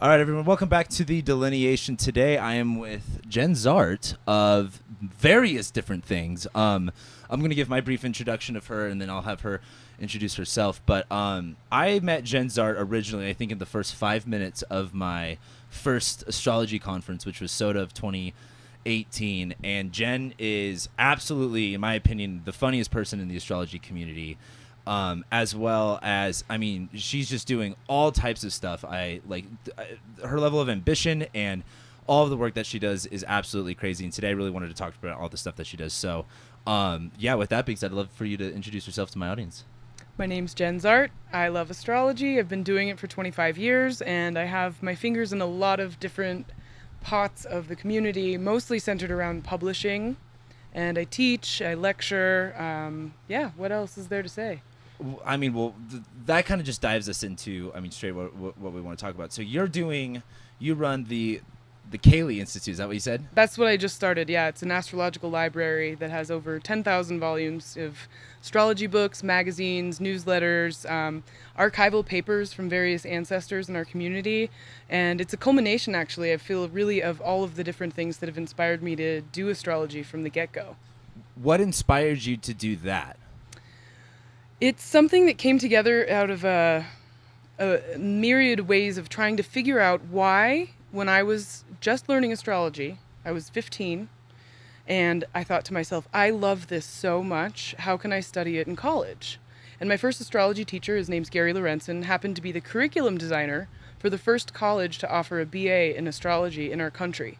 All right, everyone, welcome back to the Delineation. Today I am with Jenn Zahrt of various different things. I'm going to give my brief introduction of her, and then I'll have her introduce herself. But I met Jenn Zahrt originally, I think, in the first 5 minutes of my first astrology conference, which was SOTA of 2018. And Jenn is absolutely, in my opinion, the funniest person in the astrology community. As well as, I mean, she's just doing all types of stuff. I like her level of ambition, and all of the work that she does is absolutely crazy. And today I really wanted to talk about all the stuff that she does. So, yeah, with that being said, I'd love for you to introduce yourself to my audience. My name's Jenn Zahrt. I love astrology. I've been doing it for 25 years, and I have my fingers in a lot of different pots of the community, mostly centered around publishing. And I teach, I lecture. Yeah, what else is there to say? I mean, well, that kind of just dives us into, I mean, straight what we want to talk about. So you run the Caeli Institute. Is that what you said? That's what I just started. Yeah, it's an astrological library that has over 10,000 volumes of astrology books, magazines, newsletters, archival papers from various ancestors in our community. And it's a culmination, actually, I feel, really, of all of the different things that have inspired me to do astrology from the get-go. What inspired you to do that? It's something that came together out of a myriad ways of trying to figure out why, when I was just learning astrology, I was 15, and I thought to myself, I love this so much, how can I study it in college? And my first astrology teacher, his name's Gary Lorenzen, happened to be the curriculum designer for the first college to offer a BA in astrology in our country.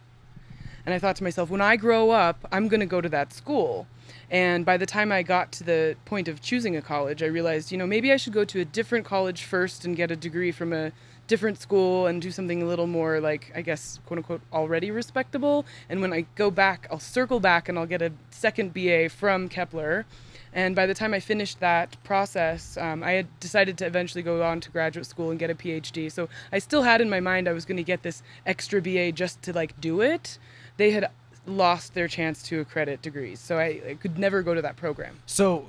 And I thought to myself, when I grow up, I'm going to go to that school. And by the time I got to the point of choosing a college, I realized, maybe I should go to a different college first and get a degree from a different school and do something a little more, like, I guess, quote unquote, already respectable. And when I go back, I'll circle back and I'll get a second BA from Kepler. And by the time I finished that process, I had decided to eventually go on to graduate school and get a PhD. So I still had in my mind I was going to get this extra BA just to, do it. They had lost their chance to accredit degrees, so I could never go to that program. So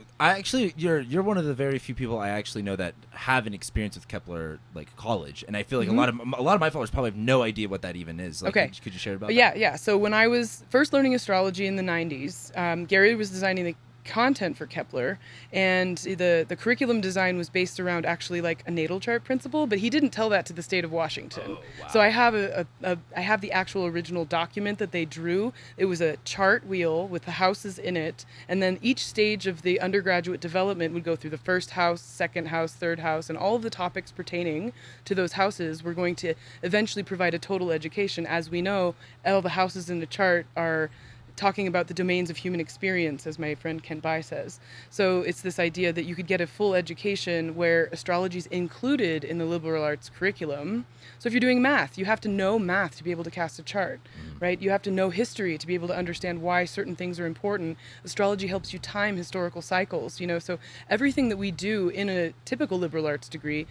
you're one of the very few people I actually know that have an experience with Kepler college, and I feel like a lot of my followers probably have no idea what that even is. Okay, could you share about that? Yeah. So when I was first learning astrology in the 90s, Gary was designing the content for Kepler, and the curriculum design was based around actually a natal chart principle, but he didn't tell that to the state of Washington. Oh, wow. So I have the actual original document that they drew. It was a chart wheel with the houses in it, and then each stage of the undergraduate development would go through the first house, second house, third house, and all of the topics pertaining to those houses were going to eventually provide a total education. As we know, all the houses in the chart are talking about the domains of human experience, as my friend Ken Bai says. So it's this idea that you could get a full education where astrology is included in the liberal arts curriculum. So if you're doing math, you have to know math to be able to cast a chart, right? You have to know history to be able to understand why certain things are important. Astrology helps you time historical cycles, so everything that we do in a typical liberal arts degree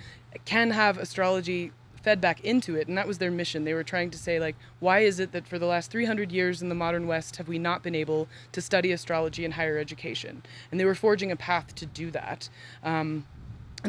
can have astrology fed back into it, and that was their mission. They were trying to say, why is it that for the last 300 years in the modern West have we not been able to study astrology in higher education? And they were forging a path to do that. And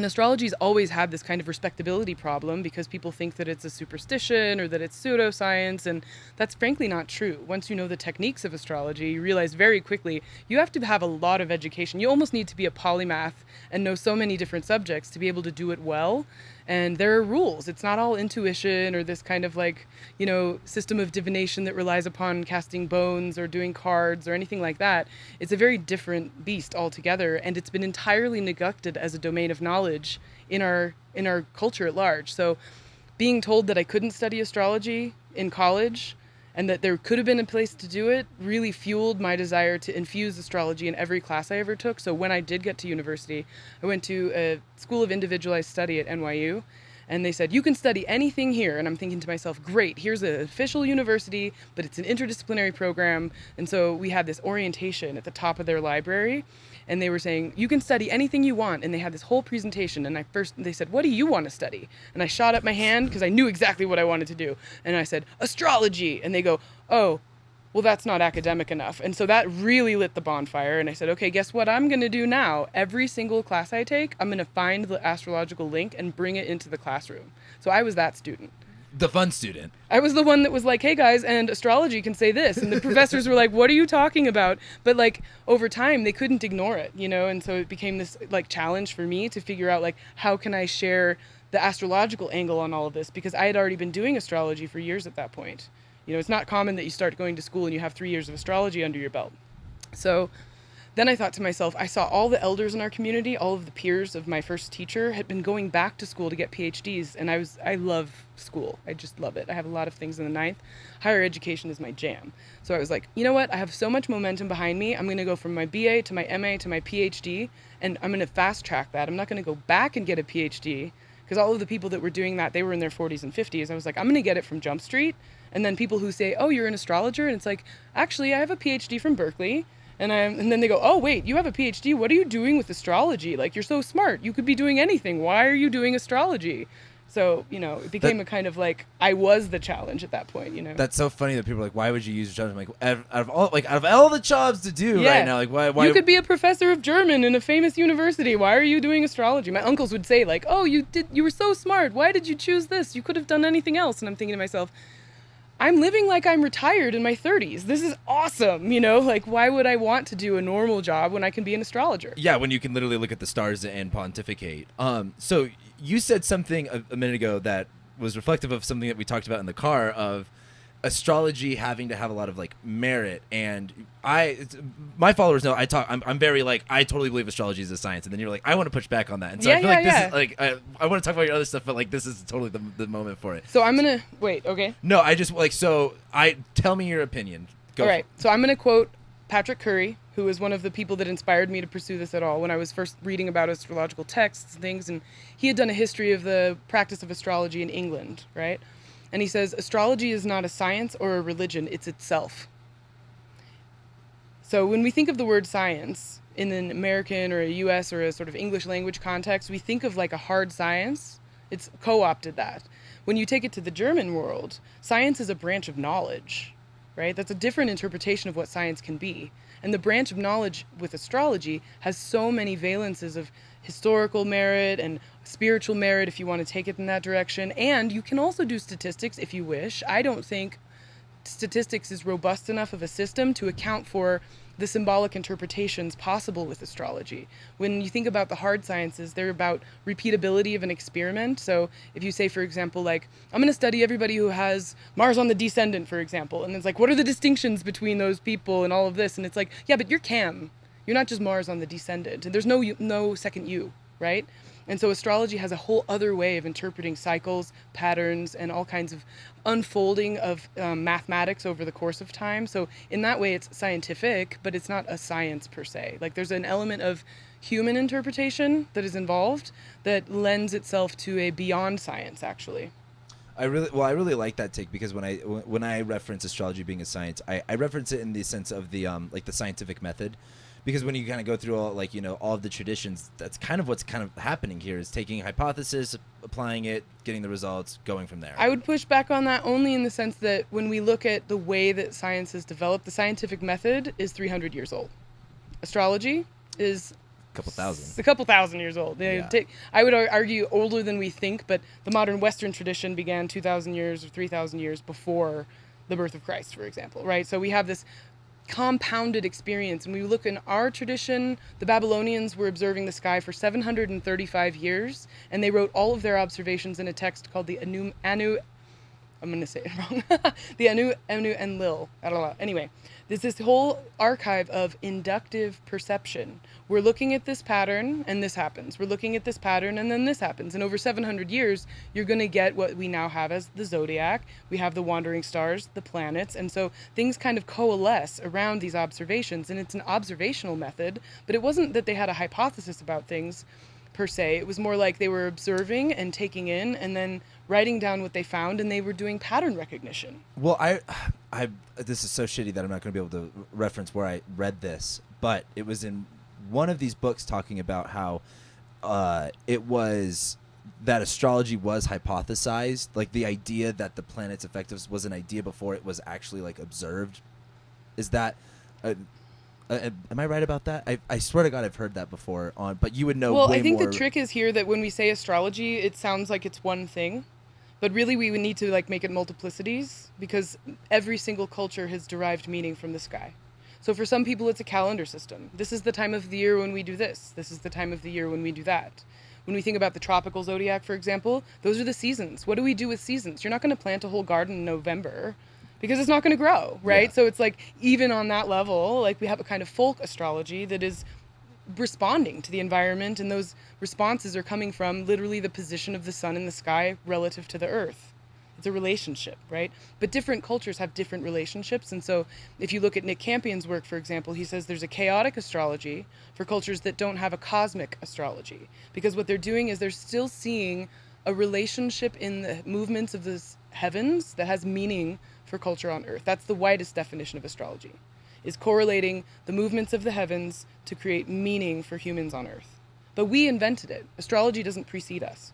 astrology's always had this kind of respectability problem because people think that it's a superstition or that it's pseudoscience, and that's frankly not true. Once you know the techniques of astrology, you realize very quickly you have to have a lot of education. You almost need to be a polymath and know so many different subjects to be able to do it well. And there are rules. It's not all intuition or this kind of system of divination that relies upon casting bones or doing cards or anything like that. It's a very different beast altogether, and it's been entirely neglected as a domain of knowledge in our culture at large. So being told that I couldn't study astrology in college and that there could have been a place to do it really fueled my desire to infuse astrology in every class I ever took. So when I did get to university, I went to a School of Individualized Study at NYU, and they said, you can study anything here. And I'm thinking to myself, great, here's an official university, but it's an interdisciplinary program. And so we had this orientation at the top of their library, and they were saying, you can study anything you want. And they had this whole presentation, and they said, what do you want to study? And I shot up my hand because I knew exactly what I wanted to do. And I said, astrology. And they go, oh, well, that's not academic enough. And so that really lit the bonfire. And I said, okay, guess what I'm going to do now? Every single class I take, I'm going to find the astrological link and bring it into the classroom. So I was that student. The fun student. I was the one that was like, hey guys, and astrology can say this. And the professors were like, what are you talking about? But like over time, they couldn't ignore it, you know? And so it became this like challenge for me to figure out like, how can I share the astrological angle on all of this? Because I had already been doing astrology for years at that point. You know, it's not common that you start going to school and you have 3 years of astrology under your belt. So then I thought to myself, I saw all the elders in our community, all of the peers of my first teacher had been going back to school to get PhDs. And I love school. I just love it. I have a lot of things in the ninth. Higher education is my jam. So I was like, you know what? I have so much momentum behind me. I'm going to go from my BA to my MA to my PhD, and I'm going to fast track that. I'm not going to go back and get a PhD, because all of the people that were doing that, they were in their 40s and 50s. I was like, I'm going to get it from Jump Street. And then people who say, oh, you're an astrologer? And it's like, actually, I have a PhD from Berkeley. And then they go, oh, wait, you have a PhD. What are you doing with astrology? Like, you're so smart. You could be doing anything. Why are you doing astrology? So, you know, it became a kind of like, I was the challenge at that point, you know. That's so funny that people are like, why would you use your job? I'm like, out of all the jobs to do right now, like, why? You could be a professor of German in a famous university. Why are you doing astrology? My uncles would say like, oh, you were so smart. Why did you choose this? You could have done anything else. And I'm thinking to myself, I'm living like I'm retired in my 30s. This is awesome, you know? Like, why would I want to do a normal job when I can be an astrologer? Yeah, when you can literally look at the stars and pontificate. So you said something a minute ago that was reflective of something that we talked about in the car, of astrology having to have a lot of like merit. And my followers know I'm very like, I totally believe astrology is a science. And then you're like, I want to push back on that. And so I feel like this is like, I want to talk about your other stuff, but like this is totally the moment for it. So I'm going to wait. Okay. No, I just like, tell me your opinion. Go. All right. So I'm going to quote Patrick Curry, who was one of the people that inspired me to pursue this at all when I was first reading about astrological texts and things. And he had done a history of the practice of astrology in England, right? And he says, astrology is not a science or a religion, it's itself. So when we think of the word science in an American or a US or a sort of English language context, we think of like a hard science. It's co-opted that. When you take it to the German world, science is a branch of knowledge, right? That's a different interpretation of what science can be. And the branch of knowledge with astrology has so many valences of historical merit and spiritual merit, if you want to take it in that direction. And you can also do statistics if you wish. I don't think statistics is robust enough of a system to account for the symbolic interpretations possible with astrology. When you think about the hard sciences, they're about repeatability of an experiment. So if you say, for example, like, I'm going to study everybody who has Mars on the descendant, for example, and it's like, what are the distinctions between those people and all of this? And it's like, yeah, but you're Cam. You're not just Mars on the descendant. And there's no second you, right? And so astrology has a whole other way of interpreting cycles, patterns, and all kinds of unfolding of mathematics over the course of time. So in that way, it's scientific, but it's not a science per se. Like there's an element of human interpretation that is involved that lends itself to a beyond science, actually. I really like that take, because when I reference astrology being a science, I reference it in the sense of the like the scientific method. Because when you kind of go through all, like, you know, all of the traditions, that's kind of what's kind of happening here, is taking a hypothesis, applying it, getting the results, going from there. I would push back on that only in the sense that when we look at the way that science has developed, the scientific method is 300 years old. Astrology is a couple thousand years old. Yeah. I would argue older than we think, but the modern Western tradition began 2,000 years or 3,000 years before the birth of Christ, for example, right? So we have this compounded experience. And we look in our tradition, the Babylonians were observing the sky for 735 years, and they wrote all of their observations in a text called the Anu, I'm going to say it wrong, the Anu Enlil. I don't know. Anyway, there's this whole archive of inductive perception. We're looking at this pattern, and this happens. We're looking at this pattern, and then this happens. And over 700 years, you're going to get what we now have as the zodiac. We have the wandering stars, the planets, and so things kind of coalesce around these observations, and it's an observational method, but it wasn't that they had a hypothesis about things per se. It was more like they were observing and taking in and then writing down what they found, and they were doing pattern recognition. Well, this is so shitty that I'm not going to be able to reference where I read this, but it was in one of these books talking about how it was that astrology was hypothesized, like the idea that the planets affect us was an idea before it was actually like observed. Is that am I right about that? I swear to God I've heard that before, but you would know way more. Well, I think the trick is here that when we say astrology, it sounds like it's one thing, But really, we would need to like make it multiplicities, because every single culture has derived meaning from the sky. So for some people, it's a calendar system. This is the time of the year when we do this. This is the time of the year when we do that. When we think about the tropical zodiac, for example, those are the seasons. What do we do with seasons? You're not going to plant a whole garden in November because it's not going to grow, right? Yeah. So it's like, even on that level, like we have a kind of folk astrology that is responding to the environment, and those responses are coming from literally the position of the sun in the sky relative to the earth. It's a relationship, right? But different cultures have different relationships. And so if you look at Nick Campion's work, for example, he says there's a chaotic astrology for cultures that don't have a cosmic astrology, because what they're doing is they're still seeing a relationship in the movements of the heavens that has meaning for culture on earth. That's the widest definition of astrology, is correlating the movements of the heavens to create meaning for humans on earth. But we invented it. Astrology doesn't precede us.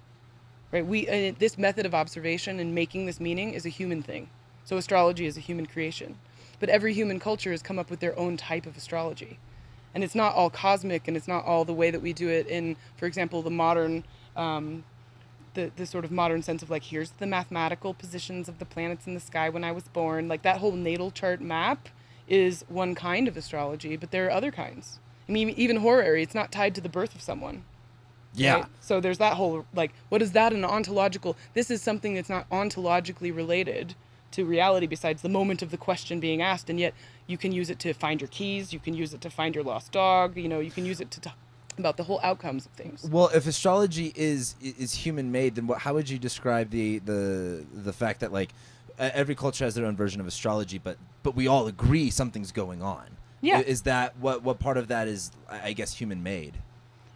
Right? This method of observation and making this meaning is a human thing. So astrology is a human creation. But every human culture has come up with their own type of astrology. And it's not all cosmic, and it's not all the way that we do it in, for example, the modern, the sort of modern sense of like, here's the mathematical positions of the planets in the sky when I was born. Like that whole natal chart map is one kind of astrology, but there are other kinds. I mean, even horary, it's not tied to the birth of someone. Yeah. Right? So there's that whole, like, what is that an ontological? This is something that's not ontologically related to reality besides the moment of the question being asked. And yet you can use it to find your keys. You can use it to find your lost dog. You know, you can use it to talk about the whole outcomes of things. Well, if astrology is human made, then how would you describe the fact that like every culture has their own version of astrology, but we all agree something's going on? Yeah. Is that what part of that is, I guess, human made?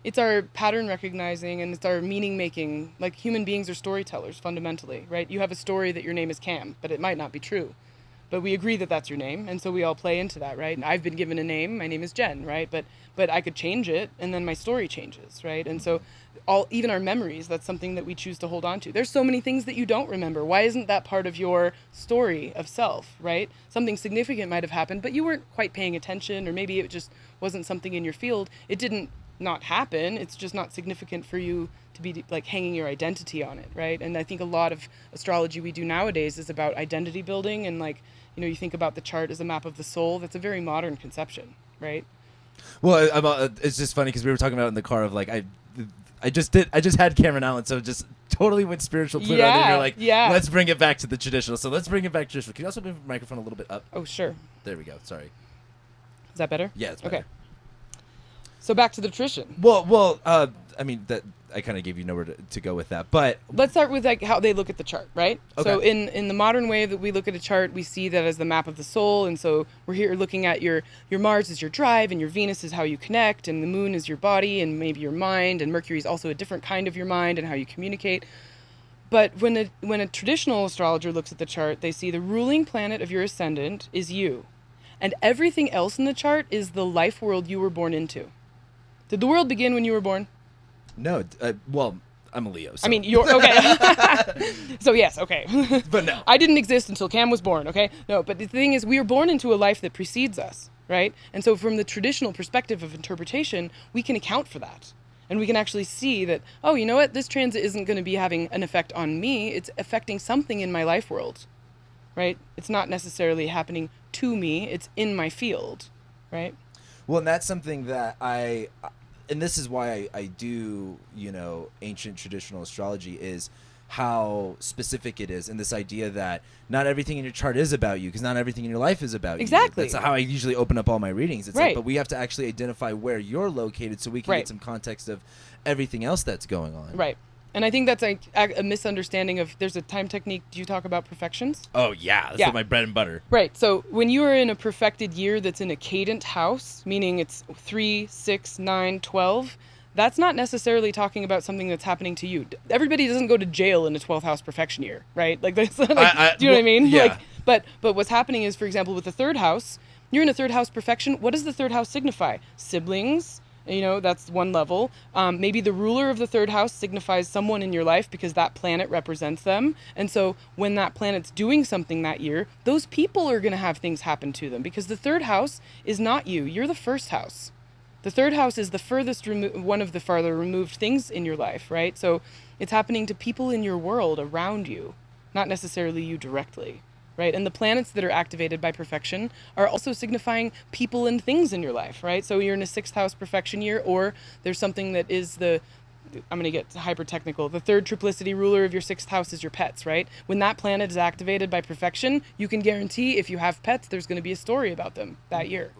It's our pattern recognizing, and it's our meaning making. Like, human beings are storytellers fundamentally, right? You have a story that your name is Cam, but it might not be true. But we agree that that's your name, and so we all play into that, right? And I've been given a name. My name is Jenn, right? But I could change it, and then my story changes, right? And so even our memories, that's something that we choose to hold on to. There's so many things that you don't remember. Why isn't that part of your story of self, right? Something significant might have happened, but you weren't quite paying attention, or maybe it just wasn't something in your field. It didn't not happen. It's just not significant for you to be like hanging your identity on it, right? And I think a lot of astrology we do nowadays is about identity building, and like, you know, you think about the chart as a map of the soul. That's a very modern conception, right? Well, it's just funny because we were talking about it in the car of like I just had Cameron Allen, so just totally went spiritual Pluto, and then you're like, let's bring it back to the traditional. So let's bring it back to traditional. Can you also move the microphone a little bit up? Oh, sure. There we go. Sorry. Is that better? Yeah, it's better. Okay. So back to the tradition. Well, I mean, that I kind of gave you nowhere to go with that, but let's start with like how they look at the chart, right? Okay. So in the modern way that we look at a chart, we see that as the map of the soul, and so we're here looking at your Mars is your drive, and your Venus is how you connect, and the Moon is your body, and maybe your mind, and Mercury is also a different kind of your mind and how you communicate. But when a traditional astrologer looks at the chart, they see the ruling planet of your ascendant is you, and everything else in the chart is the life world you were born into. Did the world begin when you were born? No. Well, I'm a Leo. So. I mean, you're okay. So yes, okay. But no. I didn't exist until Cam was born, okay? No, but the thing is, we were born into a life that precedes us, right? And so from the traditional perspective of interpretation, we can account for that. And we can actually see that, oh, you know what? This transit isn't going to be having an effect on me. It's affecting something in my life world, right? It's not necessarily happening to me. It's in my field, right? Well, and that's something that and this is why I do, you know, ancient traditional astrology, is how specific it is, and this idea that not everything in your chart is about you, because not everything in your life is about Exactly. you. That's how I usually open up all my readings. It's Right. like, but we have to actually identify where you're located so we can Right. get some context of everything else that's going on. Right. And I think that's like a misunderstanding of, there's a time technique. Do you talk about perfections? Oh, yeah. That's Yeah. my bread and butter. Right. So when you are in a perfected year that's in a cadent house, meaning it's 3, 6, 9, 12, that's not necessarily talking about something that's happening to you. Everybody doesn't go to jail in a 12th house perfection year, right? Like, that's like, do you know what I mean? Yeah. Like, but what's happening is, for example, with the third house, you're in a third house perfection. What does the third house signify? Siblings. You know, that's one level. Maybe the ruler of the third house signifies someone in your life because that planet represents them. And so when that planet's doing something that year, those people are going to have things happen to them, because the third house is not you. You're the first house. The third house is the furthest one of the farther removed things in your life, right? So it's happening to people in your world around you. not necessarily you directly, right? And the planets that are activated by perfection are also signifying people and things in your life, right? So you're in a 6th house perfection year, or there's something that is I'm going to get hyper technical. The 3rd triplicity ruler of your 6th house is your pets, right? When that planet is activated by perfection, you can guarantee if you have pets, there's going to be a story about them that year.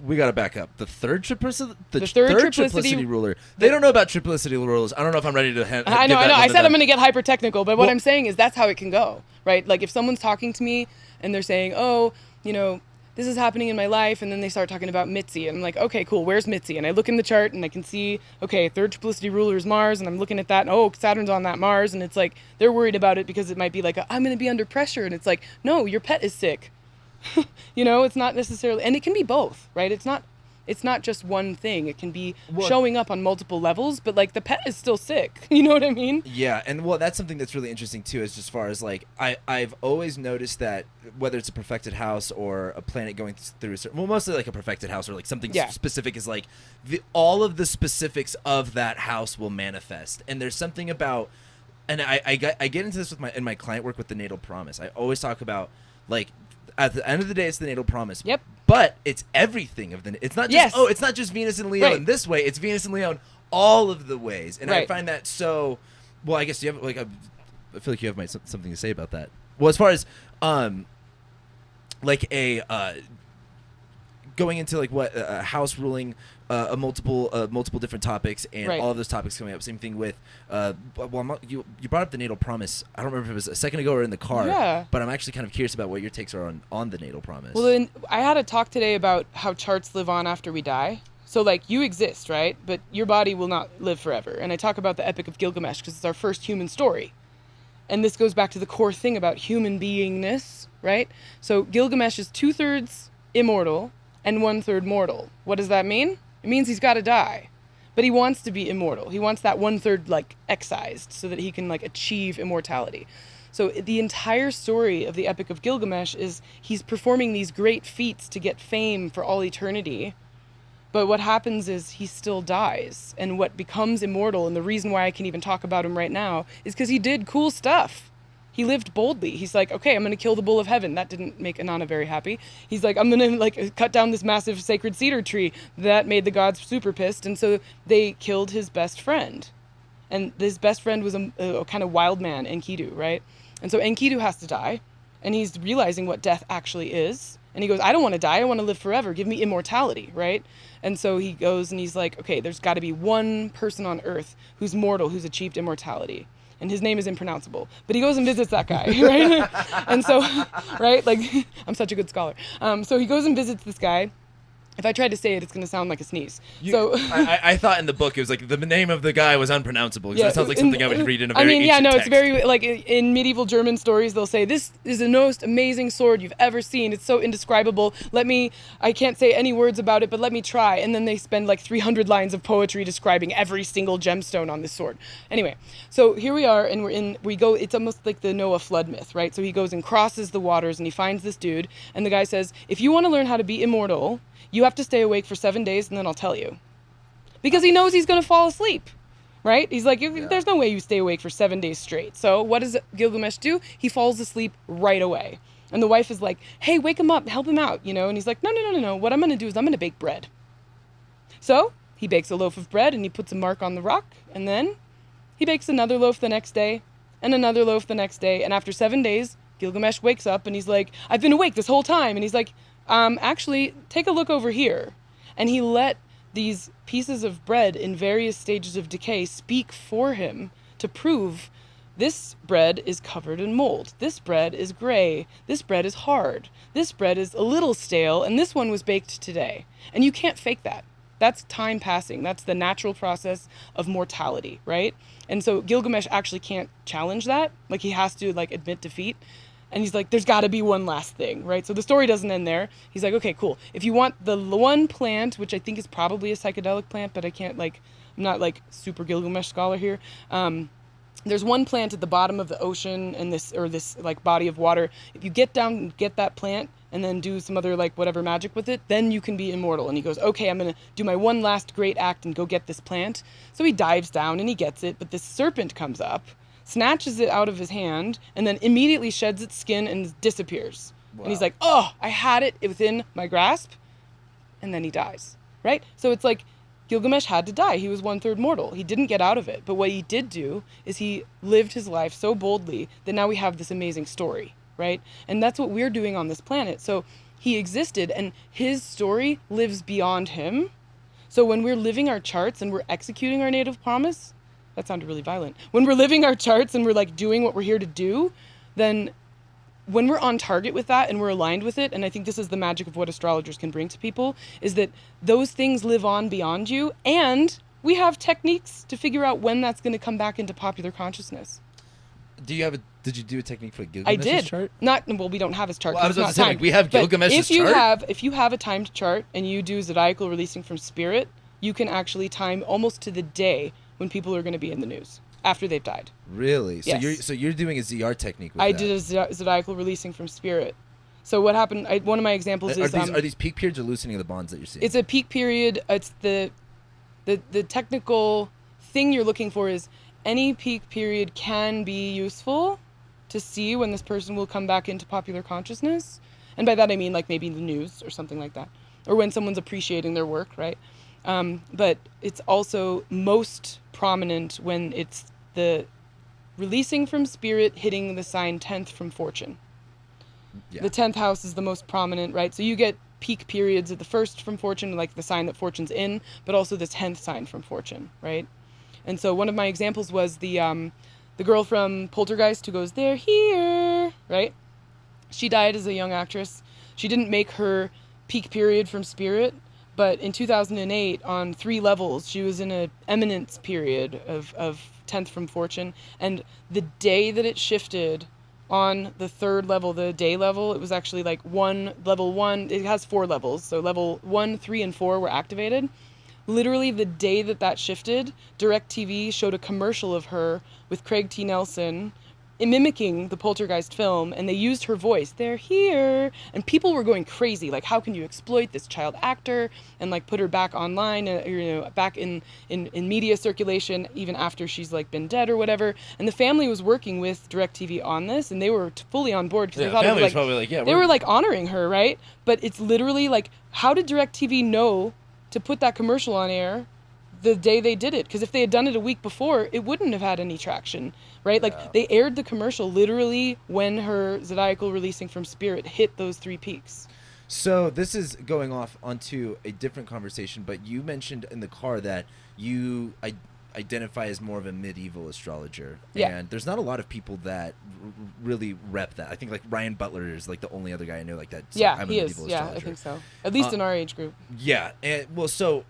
We got to back up. The third triplicity ruler. They don't know about triplicity rulers. I don't know if I'm ready to I know. I said I'm going to get hyper technical, but what I'm saying is that's how it can go, right? Like if someone's talking to me and they're saying, oh, this is happening in my life, and then they start talking about Mitzi, and I'm like, okay, cool, where's Mitzi? And I look in the chart, and I can see, okay, 3rd triplicity ruler is Mars, and I'm looking at that, and oh, Saturn's on that Mars, and it's like, they're worried about it because it might be like, I'm going to be under pressure, and it's like, no, your pet is sick. It's not necessarily, and it can be both, right? It's not just one thing. It can be showing up on multiple levels, but like the pet is still sick. You know what I mean? Yeah, and that's something that's really interesting too, is as far as like I've always noticed that whether it's a perfected house or a planet going through a certain, mostly like a perfected house or like something specific, is like all of the specifics of that house will manifest. And there's something about, and I get into this in my client work with the natal promise. I always talk about like, at the end of the day, it's the natal promise. Yep. But it's everything of it's not just it's not just Venus and Leo in this way. It's Venus and Leo in all of the ways. And I find that so. Well, I guess you have I feel like you have something to say about that. Well, as far as like going into like what house ruling multiple different topics and all of those topics coming up. Same thing with you brought up the natal promise. I don't remember if it was a second ago or in the car, but I'm actually kind of curious about what your takes are on the natal promise. Well, then I had a talk today about how charts live on after we die. So like you exist, right? But your body will not live forever. And I talk about the Epic of Gilgamesh because it's our first human story. And this goes back to the core thing about human beingness, right? So Gilgamesh is 2/3 immortal and 1/3 mortal. What does that mean? It means he's got to die, but he wants to be immortal. He wants that 1/3 like excised so that he can like achieve immortality. So the entire story of the Epic of Gilgamesh is he's performing these great feats to get fame for all eternity. But what happens is he still dies, and what becomes immortal, and the reason why I can even talk about him right now is because he did cool stuff. He lived boldly. He's like, okay, I'm going to kill the bull of heaven. That didn't make Inanna very happy. He's like, I'm going to like cut down this massive sacred cedar tree. That made the gods super pissed. And so they killed his best friend. And his best friend was a kind of wild man, Enkidu, right? And so Enkidu has to die. And he's realizing what death actually is. And he goes, I don't want to die. I want to live forever. Give me immortality, right? And so he goes and he's like, okay, there's got to be one person on earth who's mortal, who's achieved immortality. And his name is impronounceable, but he goes and visits that guy, right? And so, right, like, I'm such a good scholar. So he goes and visits this guy. If I tried to say it, it's going to sound like a sneeze. I thought in the book it was like the name of the guy was unpronounceable, because that sounds like something I would read in a very ancient text. It's very, like, in medieval German stories, they'll say, this is the most amazing sword you've ever seen. It's so indescribable. I can't say any words about it, but let me try. And then they spend like 300 lines of poetry describing every single gemstone on this sword. Anyway, so here we are, and it's almost like the Noah flood myth, right? So he goes and crosses the waters, and he finds this dude, and the guy says, if you want to learn how to be immortal, you have to stay awake for 7 days, and then I'll tell you. Because he knows he's going to fall asleep, right? He's like, there's no way you stay awake for 7 days straight. So what does Gilgamesh do? He falls asleep right away. And the wife is like, hey, wake him up, help him out, And he's like, no. What I'm going to do is I'm going to bake bread. So he bakes a loaf of bread, and he puts a mark on the rock, and then he bakes another loaf the next day, and another loaf the next day. And after 7 days, Gilgamesh wakes up, and he's like, I've been awake this whole time. And he's like, actually, take a look over here. And he let these pieces of bread in various stages of decay speak for him to prove this bread is covered in mold. This bread is gray. This bread is hard. This bread is a little stale, and this one was baked today. And you can't fake that. That's time passing. That's the natural process of mortality, right? And so Gilgamesh actually can't challenge that. Like, he has to, like, admit defeat. And he's like, there's got to be one last thing, right? So the story doesn't end there. He's like, okay, cool. If you want the one plant, which I think is probably a psychedelic plant, but I'm not like super Gilgamesh scholar here. There's one plant at the bottom of the ocean and this like body of water. If you get down and get that plant and then do some other like whatever magic with it, then you can be immortal. And he goes, okay, I'm going to do my one last great act and go get this plant. So he dives down and he gets it, but this serpent comes up. snatches it out of his hand, and then immediately sheds its skin and disappears. Wow. And he's like, oh, I had it within my grasp, and then he dies, right? So it's like Gilgamesh had to die. He was 1/3 mortal. He didn't get out of it. But what he did do is he lived his life so boldly that now we have this amazing story, right? And that's what we're doing on this planet. So he existed, and his story lives beyond him. So when we're living our charts and we're executing our native promise, that sounded really violent. When we're living our charts and we're like doing what we're here to do, then when we're on target with that and we're aligned with it, and I think this is the magic of what astrologers can bring to people, is that those things live on beyond you, and we have techniques to figure out when that's going to come back into popular consciousness. Did you do a technique for Gilgamesh's I did. chart? Well, we don't have his chart. Well, I was about to say, timed. we have But Gilgamesh's chart. If you have a timed chart and you do zodiacal releasing from spirit, you can actually time almost to the day when people are going to be in the news after they've died. Really? Yes. So you're doing a ZR technique with I that. did a zodiacal releasing from spirit. So what happened? One of my examples is are these peak periods or loosening of the bonds that you're seeing? it's a peak period. It's the technical thing you're looking for is any peak period can be useful to see when this person will come back into popular consciousness. And by that I mean like maybe the news or something like that, or when someone's appreciating their work, right? But it's also most prominent when it's the releasing from spirit hitting the sign 10th from fortune. Yeah. The 10th house is the most prominent, right? So you get peak periods at the first from fortune, like the sign that fortune's in, but also the 10th sign from fortune, right? And so one of my examples was the girl from Poltergeist who goes, "They're here," right? She died as a young actress. She didn't make her peak period from spirit, but in 2008, on 3 levels, she was in an eminence period of 10th from fortune. And the day that it shifted on the 3rd level, the day level, it was actually like level 1, it has 4 levels. So level 1, 3, and 4 were activated. Literally the day that shifted, DirecTV showed a commercial of her with Craig T. Nelson mimicking the Poltergeist film, and they used her voice, "They're here," and people were going crazy, like, how can you exploit this child actor and like put her back online, back in media circulation even after she's like been dead or whatever. And the family was working with DirecTV on this, and they were fully on board because they thought it was like, probably like, yeah, they were like honoring her, right? But it's literally like, how did DirecTV know to put that commercial on air the day they did it? Because if they had done it a week before, it wouldn't have had any traction, right? Like they aired the commercial literally when her zodiacal releasing from spirit hit those 3 peaks. So this is going off onto a different conversation, but you mentioned in the car that you identify as more of a medieval astrologer. Yeah. And there's not a lot of people that really rep that. I think like Ryan Butler is like the only other guy I know like that. So Yeah, I'm he a is. medieval Yeah, astrologer. I think so. At least in our age group. Yeah. And well, so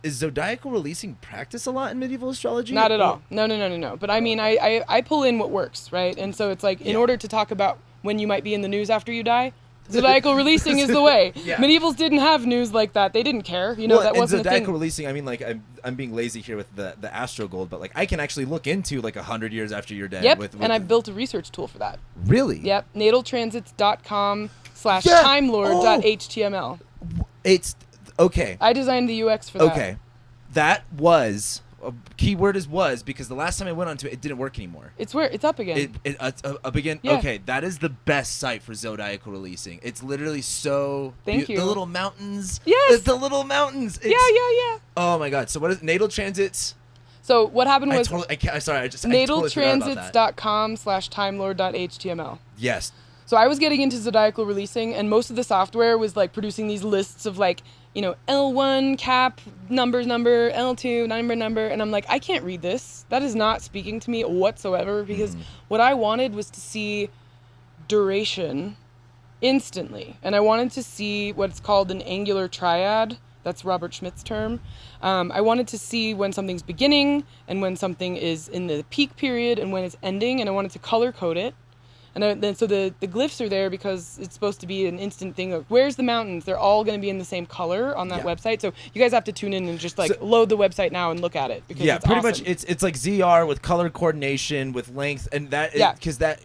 is zodiacal releasing practice a lot in medieval astrology? Not at all. No. But I mean, I pull in what works, right? And so it's like, in order to talk about when you might be in the news after you die, zodiacal releasing is the way. Yeah. Medievals didn't have news like that. They didn't care. That wasn't a zodiacal thing. releasing, I mean, like, I'm being lazy here with the Astro Gold, but like I can actually look into like 100 years after you're dead. Yep, With and I've built a research tool for that. Really? Yep, nataltransits.com/timelord.html. It's okay. I designed the UX for that. Okay, that was keyword is was because the last time I went onto it, it didn't work anymore. It's up again. It's up again. Yeah. Okay, that is the best site for zodiacal releasing. It's literally so. Thank you. The little mountains. Yes. The little mountains. Yeah. Oh my God. So what is natal transits? So what happened was I totally forgot about that. nataltransits.com/timelord.html. Yes. So I was getting into zodiacal releasing, and most of the software was like producing these lists of like, L1 cap number, L2 number, and I'm like, I can't read this. That is not speaking to me whatsoever, because what I wanted was to see duration instantly, and I wanted to see what's called an angular triad. That's Robert Schmidt's term. I wanted to see when something's beginning and when something is in the peak period and when it's ending, and I wanted to color code it. And then so the glyphs are there because it's supposed to be an instant thing of where's the mountains? They're all going to be in the same color on that website. So you guys have to tune in and just load the website now and look at it, because it's pretty awesome. much it's like ZR with color coordination with length and that because that.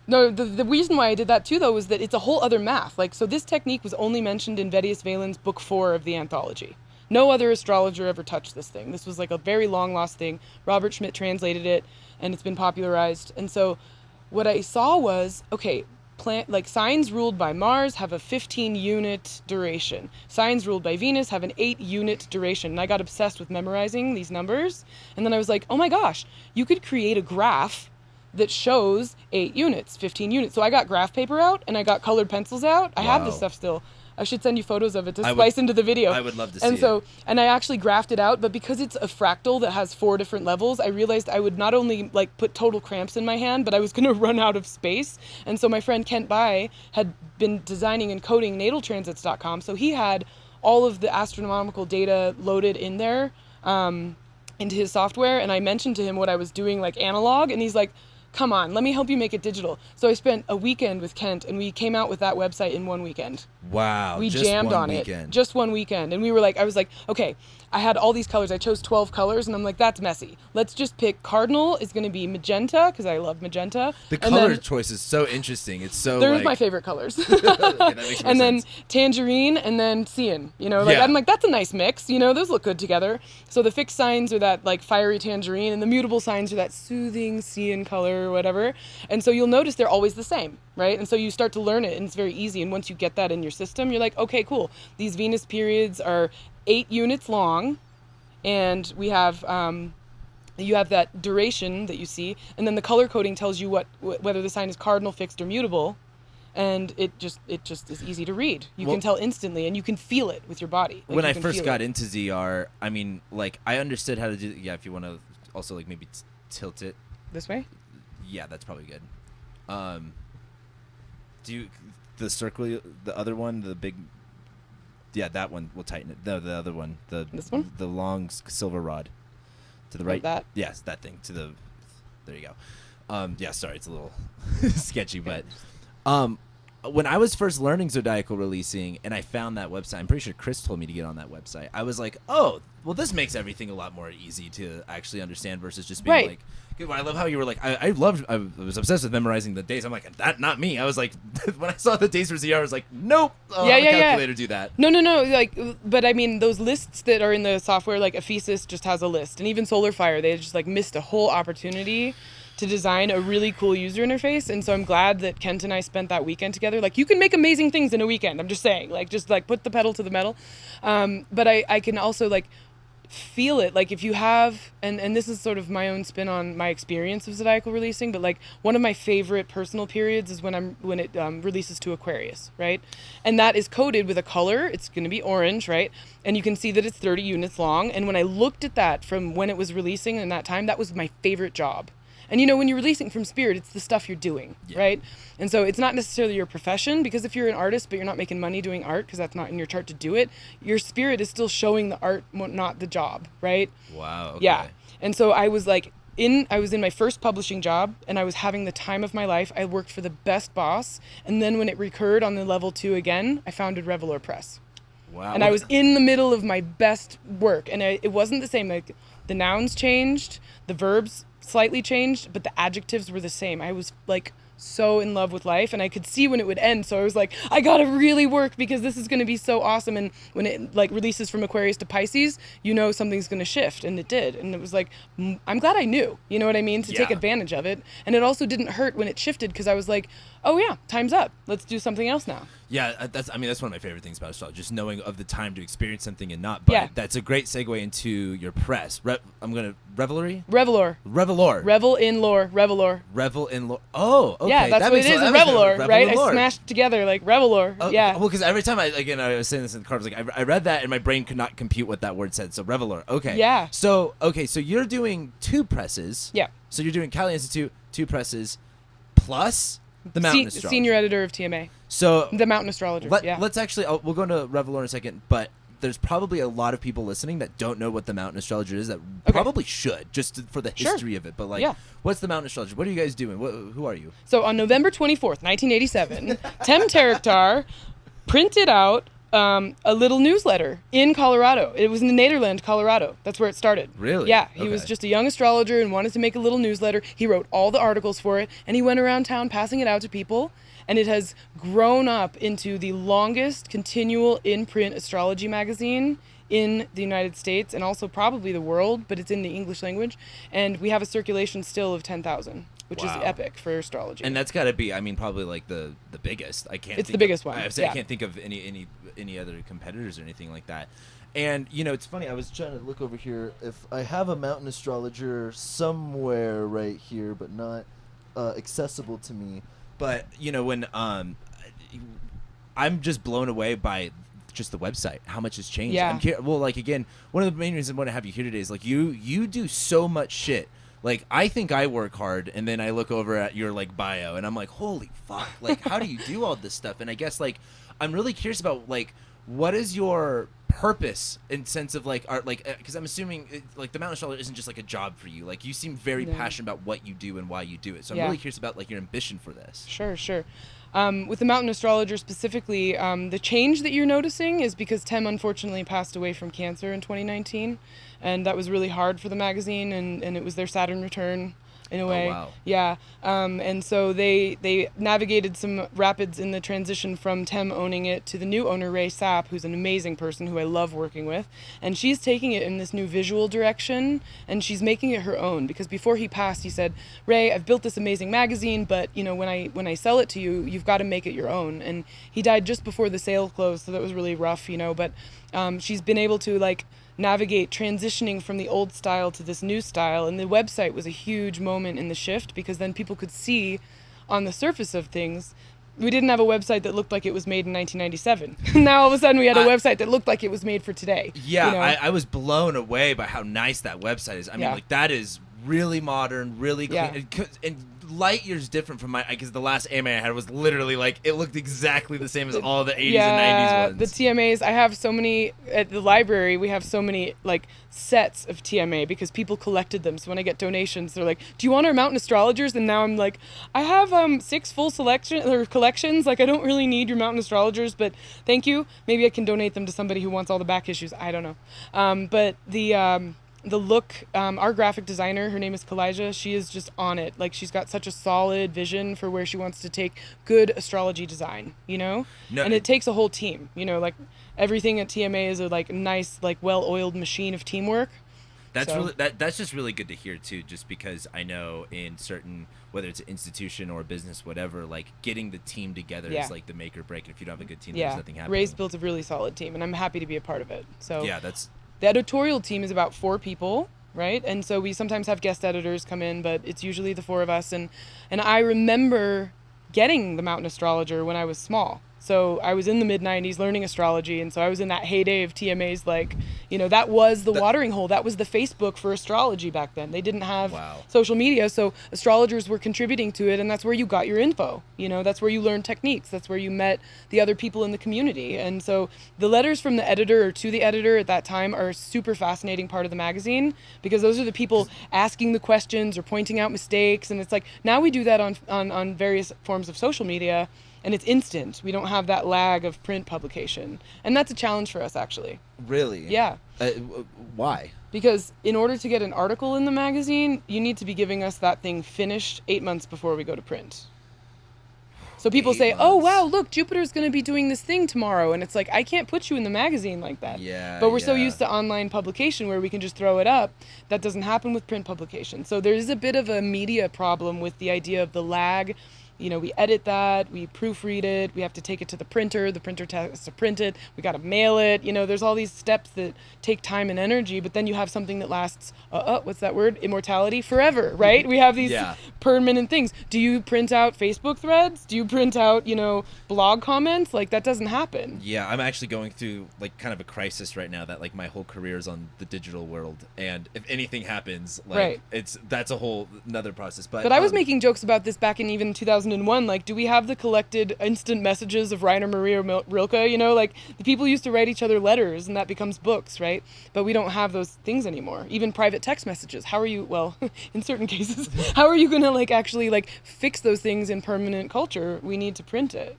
No, the reason why I did that too though was that it's a whole other math. Like, so this technique was only mentioned in Vettius Valen's book 4 of the anthology. No other astrologer ever touched this thing. This was like a very long lost thing. Robert Schmidt translated it, and it's been popularized. And so what I saw was, okay, signs ruled by Mars have a 15-unit duration. Signs ruled by Venus have an 8-unit duration. And I got obsessed with memorizing these numbers. And then I was like, oh my gosh, you could create a graph that shows 8 units, 15 units. So I got graph paper out and I got colored pencils out. I have this stuff still. I should send you photos of it to splice into the video. I would love to see it. And I actually graphed it out, but because it's a fractal that has 4 different levels, I realized I would not only like put total cramps in my hand, but I was going to run out of space. And so my friend Kent Bai had been designing and coding nataltransits.com. So he had all of the astronomical data loaded in there into his software. And I mentioned to him what I was doing like analog, and he's like, come on, let me help you make it digital. So I spent a weekend with Kent, and we came out with that website in 1 weekend. Wow. We jammed on it. Just 1 weekend. And we were like, I was like, okay, I had all these colors. I chose 12 colors, and I'm like, that's messy. Let's just pick cardinal is going to be magenta, because I love magenta. The color choice is so interesting. It's so They're my favorite colors. And then tangerine, and then cyan. You know, I'm like, that's a nice mix. You know, those look good together. So the fixed signs are that like fiery tangerine, and the mutable signs are that soothing cyan color or whatever. And so you'll notice they're always the same, right? And so you start to learn it, and it's very easy. And once you get that in your system, you're like, okay, cool. These Venus periods are 8 units long, and we have you have that duration that you see, and then the color coding tells you whether the sign is cardinal, fixed, or mutable, and it just is easy to read. You can tell instantly, and you can feel it with your body. When I first got into ZR, I mean, like, I understood how to do. Yeah, if you want to also like maybe tilt it this way. Yeah, that's probably good. Do you the circle, the other one, the big? Yeah, that one. We'll tighten it. No, the other one. This one? The long silver rod. To the right. That? Yes, that thing. To the. There you go. Yeah, sorry, it's a little sketchy, but when I was first learning Zodiacal releasing, and I found that website, I'm pretty sure Chris told me to get on that website. I was like, oh, well, this makes everything a lot more easy to actually understand versus just being like. I love how you were like, I was obsessed with memorizing the days. I'm like, that not me. I was like, when I saw the days for ZR, I was like, nope. Calculator do that. No. Like, but I mean, those lists that are in the software, like Ephesus just has a list, and even Solar Fire, they just like missed a whole opportunity to design a really cool user interface. And so I'm glad that Kent and I spent that weekend together. Like, you can make amazing things in a weekend. I'm just saying, like, just like put the pedal to the metal. But I can also like feel it, like if you have, and this is sort of my own spin on my experience of Zodiacal releasing, but like one of my favorite personal periods is when it releases to Aquarius, right? And that is coded with a color. It's going to be orange, right? And you can see that it's 30 units long. And when I looked at that from when it was releasing in that time, that was my favorite job. And you know, when you're releasing from spirit, it's the stuff you're doing, right? And so it's not necessarily your profession, because if you're an artist but you're not making money doing art because that's not in your chart to do it, your spirit is still showing the art, not the job, right? Wow. Okay. Yeah. And so I was like, I was in my first publishing job, and I was having the time of my life. I worked for the best boss, and then when it recurred on the level 2 again, I founded Revelor Press. Wow. And I was in the middle of my best work, and it wasn't the same. Like, the nouns changed, the verbs slightly changed, but the adjectives were the same. I was like so in love with life, and I could see when it would end. So I was like, I gotta really work, because this is going to be so awesome. And when it like releases from Aquarius to Pisces, you know something's going to shift, and it did. And it was like, I'm glad I knew, you know what I mean, to take advantage of it. And it also didn't hurt when it shifted, because I was like, oh yeah, time's up. Let's do something else now. Yeah, that's one of my favorite things about astrology, just knowing of the time to experience something and not. But that's a great segue into your press. Revelry? Revelor. Revel in lore. Revelor. Revel in lore. Oh, okay. Yeah, that's what it is. Revelor, right? I smashed together like Revelor. Yeah. Well, because every time I was saying this in the car, I was like, I read that and my brain could not compute what that word said. So Revelor. Okay. Yeah. So you're doing 2 presses. Yeah. So you're doing Caeli Institute, 2 presses, plus the Mountain Astrologer. Senior editor of TMA. So the Mountain Astrologer. Let's actually, we'll go into Revelor in a second, but there's probably a lot of people listening that don't know what the Mountain Astrologer is, that probably should, just for the history of it. But what's the Mountain Astrologer? What are you guys doing? Who are you? So on November 24th, 1987, Tem Terektar printed out a little newsletter in Colorado. It was in Nederland, Colorado. That's where it started. Really? Yeah. He was just a young astrologer and wanted to make a little newsletter. He wrote all the articles for it, and he went around town passing it out to people. And it has grown up into the longest continual in-print astrology magazine in the United States and also probably the world, but it's in the English language. And we have a circulation still of 10,000, which is epic for astrology. And that's got to be, I mean, probably like the biggest. I can't. It's think the biggest of, one. I can't think of any other competitors or anything like that. And you know, it's funny. I was trying to look over here if I have a Mountain Astrologer somewhere right here, but not accessible to me. But you know, when I'm just blown away by just the website, how much has changed. Yeah. Well, like again, one of the main reasons I want to have you here today is like you do so much shit. Like, I think I work hard, and then I look over at your, like, bio, and I'm like, holy fuck. Like, how do you do all this stuff? And I guess, like, I'm really curious about, like, what is your purpose in sense of, like, art? Like, because I'm assuming, like, the Mountain Astrologer isn't just, like, a job for you. Like, you seem very passionate about what you do and why you do it. So I'm really curious about, like, your ambition for this. Sure. With the Mountain Astrologer specifically, the change that you're noticing is because Tem unfortunately passed away from cancer in 2019, and that was really hard for the magazine, and it was their Saturn return in a way. Oh, wow. Yeah. And so they navigated some rapids in the transition from Tem owning it to the new owner, Ray Sapp, who's an amazing person who I love working with. And she's taking it in this new visual direction, and she's making it her own, because before he passed, he said, Ray, I've built this amazing magazine, but you know, when I sell it to you, you've got to make it your own. And he died just before the sale closed, so that was really rough, you know, but she's been able to, like, navigate transitioning from the old style to this new style, and the website was a huge moment in the shift, because then people could see on the surface of things. We didn't have a website that looked like it was made in 1997. Now all of a sudden we had a website that looked like it was made for today. Yeah, you know? I was blown away by how nice that website is. I mean, like, that is really modern, really clean, and light years different from my, because the last AMA I had was literally like, it looked exactly the same as all the 80s and 90s ones. The TMAs, I have so many at the library. We have so many, like, sets of TMA because people collected them. So when I get donations, they're like, do you want our Mountain Astrologers? And now I'm like, I have 6 full collections. Like, I don't really need your Mountain Astrologers, but thank you. Maybe I can donate them to somebody who wants all the back issues. I don't know. But the look, our graphic designer, her name is Caeli, she is just on it. Like, she's got such a solid vision for where she wants to take good astrology design, you know? And it takes a whole team, you know, like, everything at TMA is a, like, nice, like, well-oiled machine of teamwork. That's just really good to hear too, just because I know in certain, whether it's an institution or a business, whatever, like, getting the team together is like the make or break. And if you don't have a good team, there's nothing happening. Ray's built a really solid team, and I'm happy to be a part of it. So yeah, the editorial team is about 4 people, right? And so we sometimes have guest editors come in, but it's usually the 4 of us. And I remember getting the Mountain Astrologer when I was small. So I was in the mid-90s learning astrology, and so I was in that heyday of TMAs, like, you know, that was the watering hole. That was the Facebook for astrology back then. They didn't have social media, so astrologers were contributing to it, and that's where you got your info. You know, that's where you learned techniques. That's where you met the other people in the community. And so the letters from the editor or to the editor at that time are a super fascinating part of the magazine, because those are the people asking the questions or pointing out mistakes. And it's like, now we do that on various forms of social media, and it's instant. We don't have that lag of print publication. And that's a challenge for us, actually. Really? Yeah. Why? Because in order to get an article in the magazine, you need to be giving us that thing finished 8 months before we go to print. So people say, oh, wow, look, Jupiter's going to be doing this thing tomorrow. And it's like, I can't put you in the magazine like that. Yeah. But we're so used to online publication where we can just throw it up. That doesn't happen with print publication. So there is a bit of a media problem with the idea of the lag. You know, we edit that, we proofread it, we have to take it to the printer has to print it, we got to mail it. You know, there's all these steps that take time and energy, but then you have something that lasts, what's that word? Immortality? Forever, right? We have these permanent things. Do you print out Facebook threads? Do you print out, you know, blog comments? Like, that doesn't happen. Yeah, I'm actually going through, like, kind of a crisis right now that, like, my whole career is on the digital world. And if anything happens, like, that's a whole another process. But I was making jokes about this back in even 2001. Like, do we have the collected instant messages of Rainer Maria Rilke? You know, like, the people used to write each other letters, and that becomes books, right? But we don't have those things anymore. Even private text messages. How are you, well, in certain cases, how are you going to, like, actually, like, fix those things in permanent culture? We need to print it.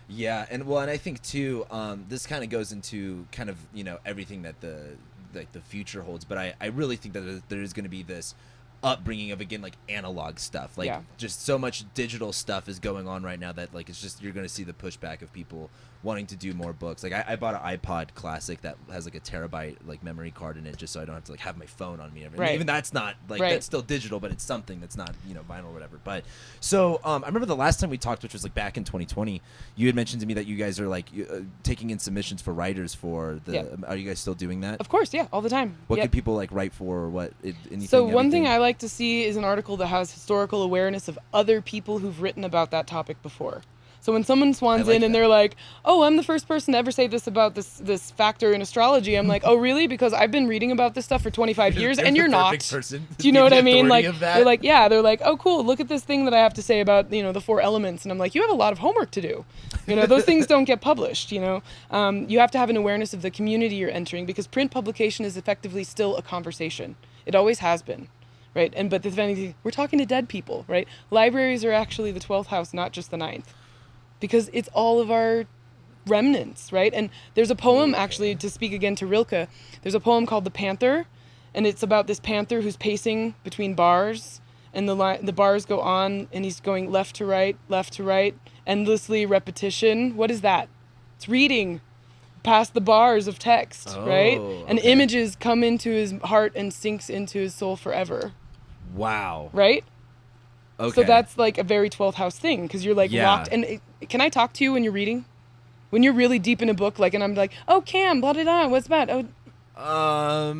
Yeah, and I think too, this kind of goes into kind of, you know, everything that the future holds. But I really think that there is going to be this upbringing of, again, like analog stuff. Like just so much digital stuff is going on right now that like it's just, you're going to see the pushback of people wanting to do more books. Like I bought an iPod Classic that has like a terabyte like memory card in it, just so I don't have to like have my phone on me. Right. Even that's not like that's still digital, but it's something that's not, you know, vinyl or whatever. But so I remember the last time we talked, which was like back in 2020, you had mentioned to me that you guys are like taking in submissions for writers for the. Are you guys still doing that? Of course, all the time. What could people like write for? Or what? Anything? So one thing I like to see is an article that has historical awareness of other people who've written about that topic before. So when someone swans in and they're like, "Oh, I'm the first person to ever say this about this factor in astrology," I'm like, "Oh, really? Because I've been reading about this stuff for 25 years, and you're not." Do you know what I mean? Like they're like, they're like, "Oh, cool. Look at this thing that I have to say about, you know, the 4 elements," and I'm like, "You have a lot of homework to do. You know, those things don't get published. You know, you have to have an awareness of the community you're entering, because print publication is effectively still a conversation. It always has been." Right. But if anything, we're talking to dead people. Right. Libraries are actually the 12th house, not just the 9th. Because it's all of our remnants, right? And there's a poem, actually, to speak again to Rilke, there's a poem called The Panther, and it's about this panther who's pacing between bars, and the bars go on, and he's going left to right, endlessly repetition. What is that? It's reading past the bars of text, right? And images come into his heart and sinks into his soul forever. Wow. Right? Okay. So that's like a very 12th house thing, because you're like locked. And can I talk to you when you're reading? When you're really deep in a book, like, and I'm like, "Oh, Cam, blah, blah, blah, what's that?" Oh.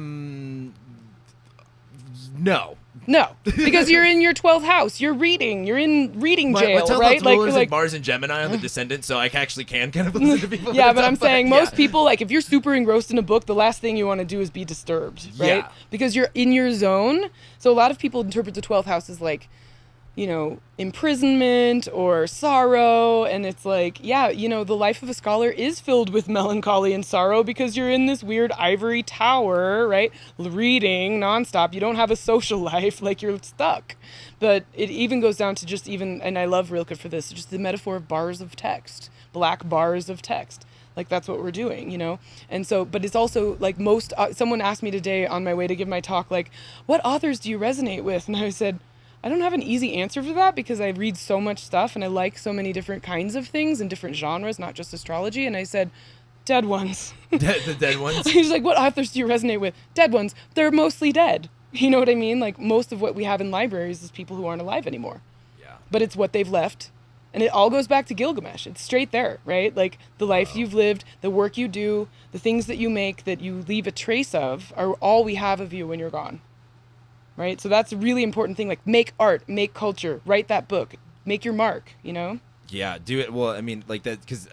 No, because you're in your 12th house. You're reading. You're in reading jail, right? Like Mars and Gemini on the Descendant, so I actually can kind of listen to people. Yeah, but I'm saying most people, like, if you're super engrossed in a book, the last thing you want to do is be disturbed, right? Yeah. Because you're in your zone. So a lot of people interpret the 12th house as like, you know, imprisonment or sorrow. And it's like, you know, the life of a scholar is filled with melancholy and sorrow, because you're in this weird ivory tower, right? Reading nonstop. You don't have a social life, like you're stuck. But it even goes down to just even, and I love Rilke for this, just the metaphor of bars of text, black bars of text. Like, that's what we're doing, you know? And so, but it's also like someone asked me today on my way to give my talk, like, "What authors do you resonate with?" And I said, I don't have an easy answer for that, because I read so much stuff and I like so many different kinds of things and different genres, not just astrology. And I said, dead ones. The dead ones? He's like, "What authors do you resonate with?" Dead ones. They're mostly dead. You know what I mean? Like, most of what we have in libraries is people who aren't alive anymore. Yeah. But it's what they've left. And it all goes back to Gilgamesh. It's straight there, right? Like, the life you've lived, the work you do, the things that you make that you leave a trace of are all we have of you when you're gone. Right? So that's a really important thing. Like, make art, make culture, write that book, make your mark, you know? Yeah, do it. Well, I mean, like that, because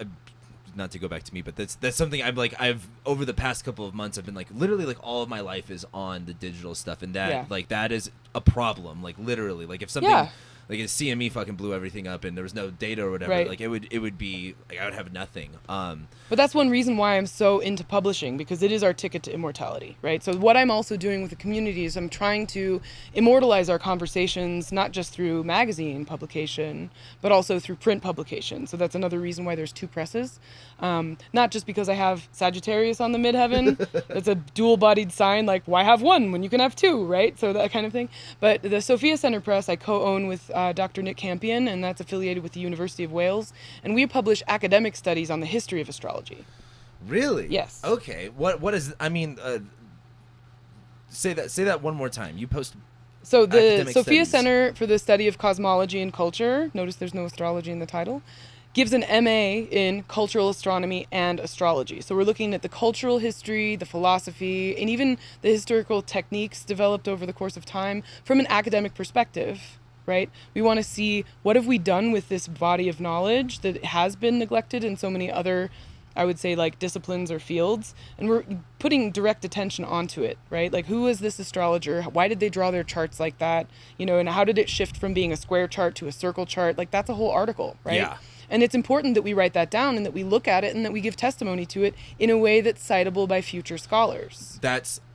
not to go back to me, but that's something I've over the past couple of months, I've been like, literally, like, all of my life is on the digital stuff, and that like that is a problem. Like, literally, like, if something like if CME fucking blew everything up and there was no data or whatever, like it would be like I would have nothing. But that's one reason why I'm so into publishing, because it is our ticket to immortality, right? So what I'm also doing with the community is I'm trying to immortalize our conversations, not just through magazine publication, but also through print publication. So that's another reason why there's 2 presses. Not just because I have Sagittarius on the midheaven. That's a dual-bodied sign. Like, why have 1 when you can have 2, right? So that kind of thing. But the Sophia Center Press I co-own with Dr. Nick Campion, and that's affiliated with the University of Wales. And we publish academic studies on the history of astrology. Really? Yes. Okay. What is? I mean, say that one more time. You post. So the Sophia Center for the Study of Cosmology and Culture. Notice there's no astrology in the title. Gives an MA in cultural astronomy and astrology. So we're looking at the cultural history, the philosophy, and even the historical techniques developed over the course of time from an academic perspective. Right? We want to see, what have we done with this body of knowledge that has been neglected in so many other, I would say, like, disciplines or fields, and we're putting direct attention onto it, right? Like, who is this astrologer? Why did they draw their charts like that? You know, and how did it shift from being a square chart to a circle chart? Like, that's a whole article, right? Yeah. And it's important that we write that down and that we look at it and that we give testimony to it in a way that's citable by future scholars.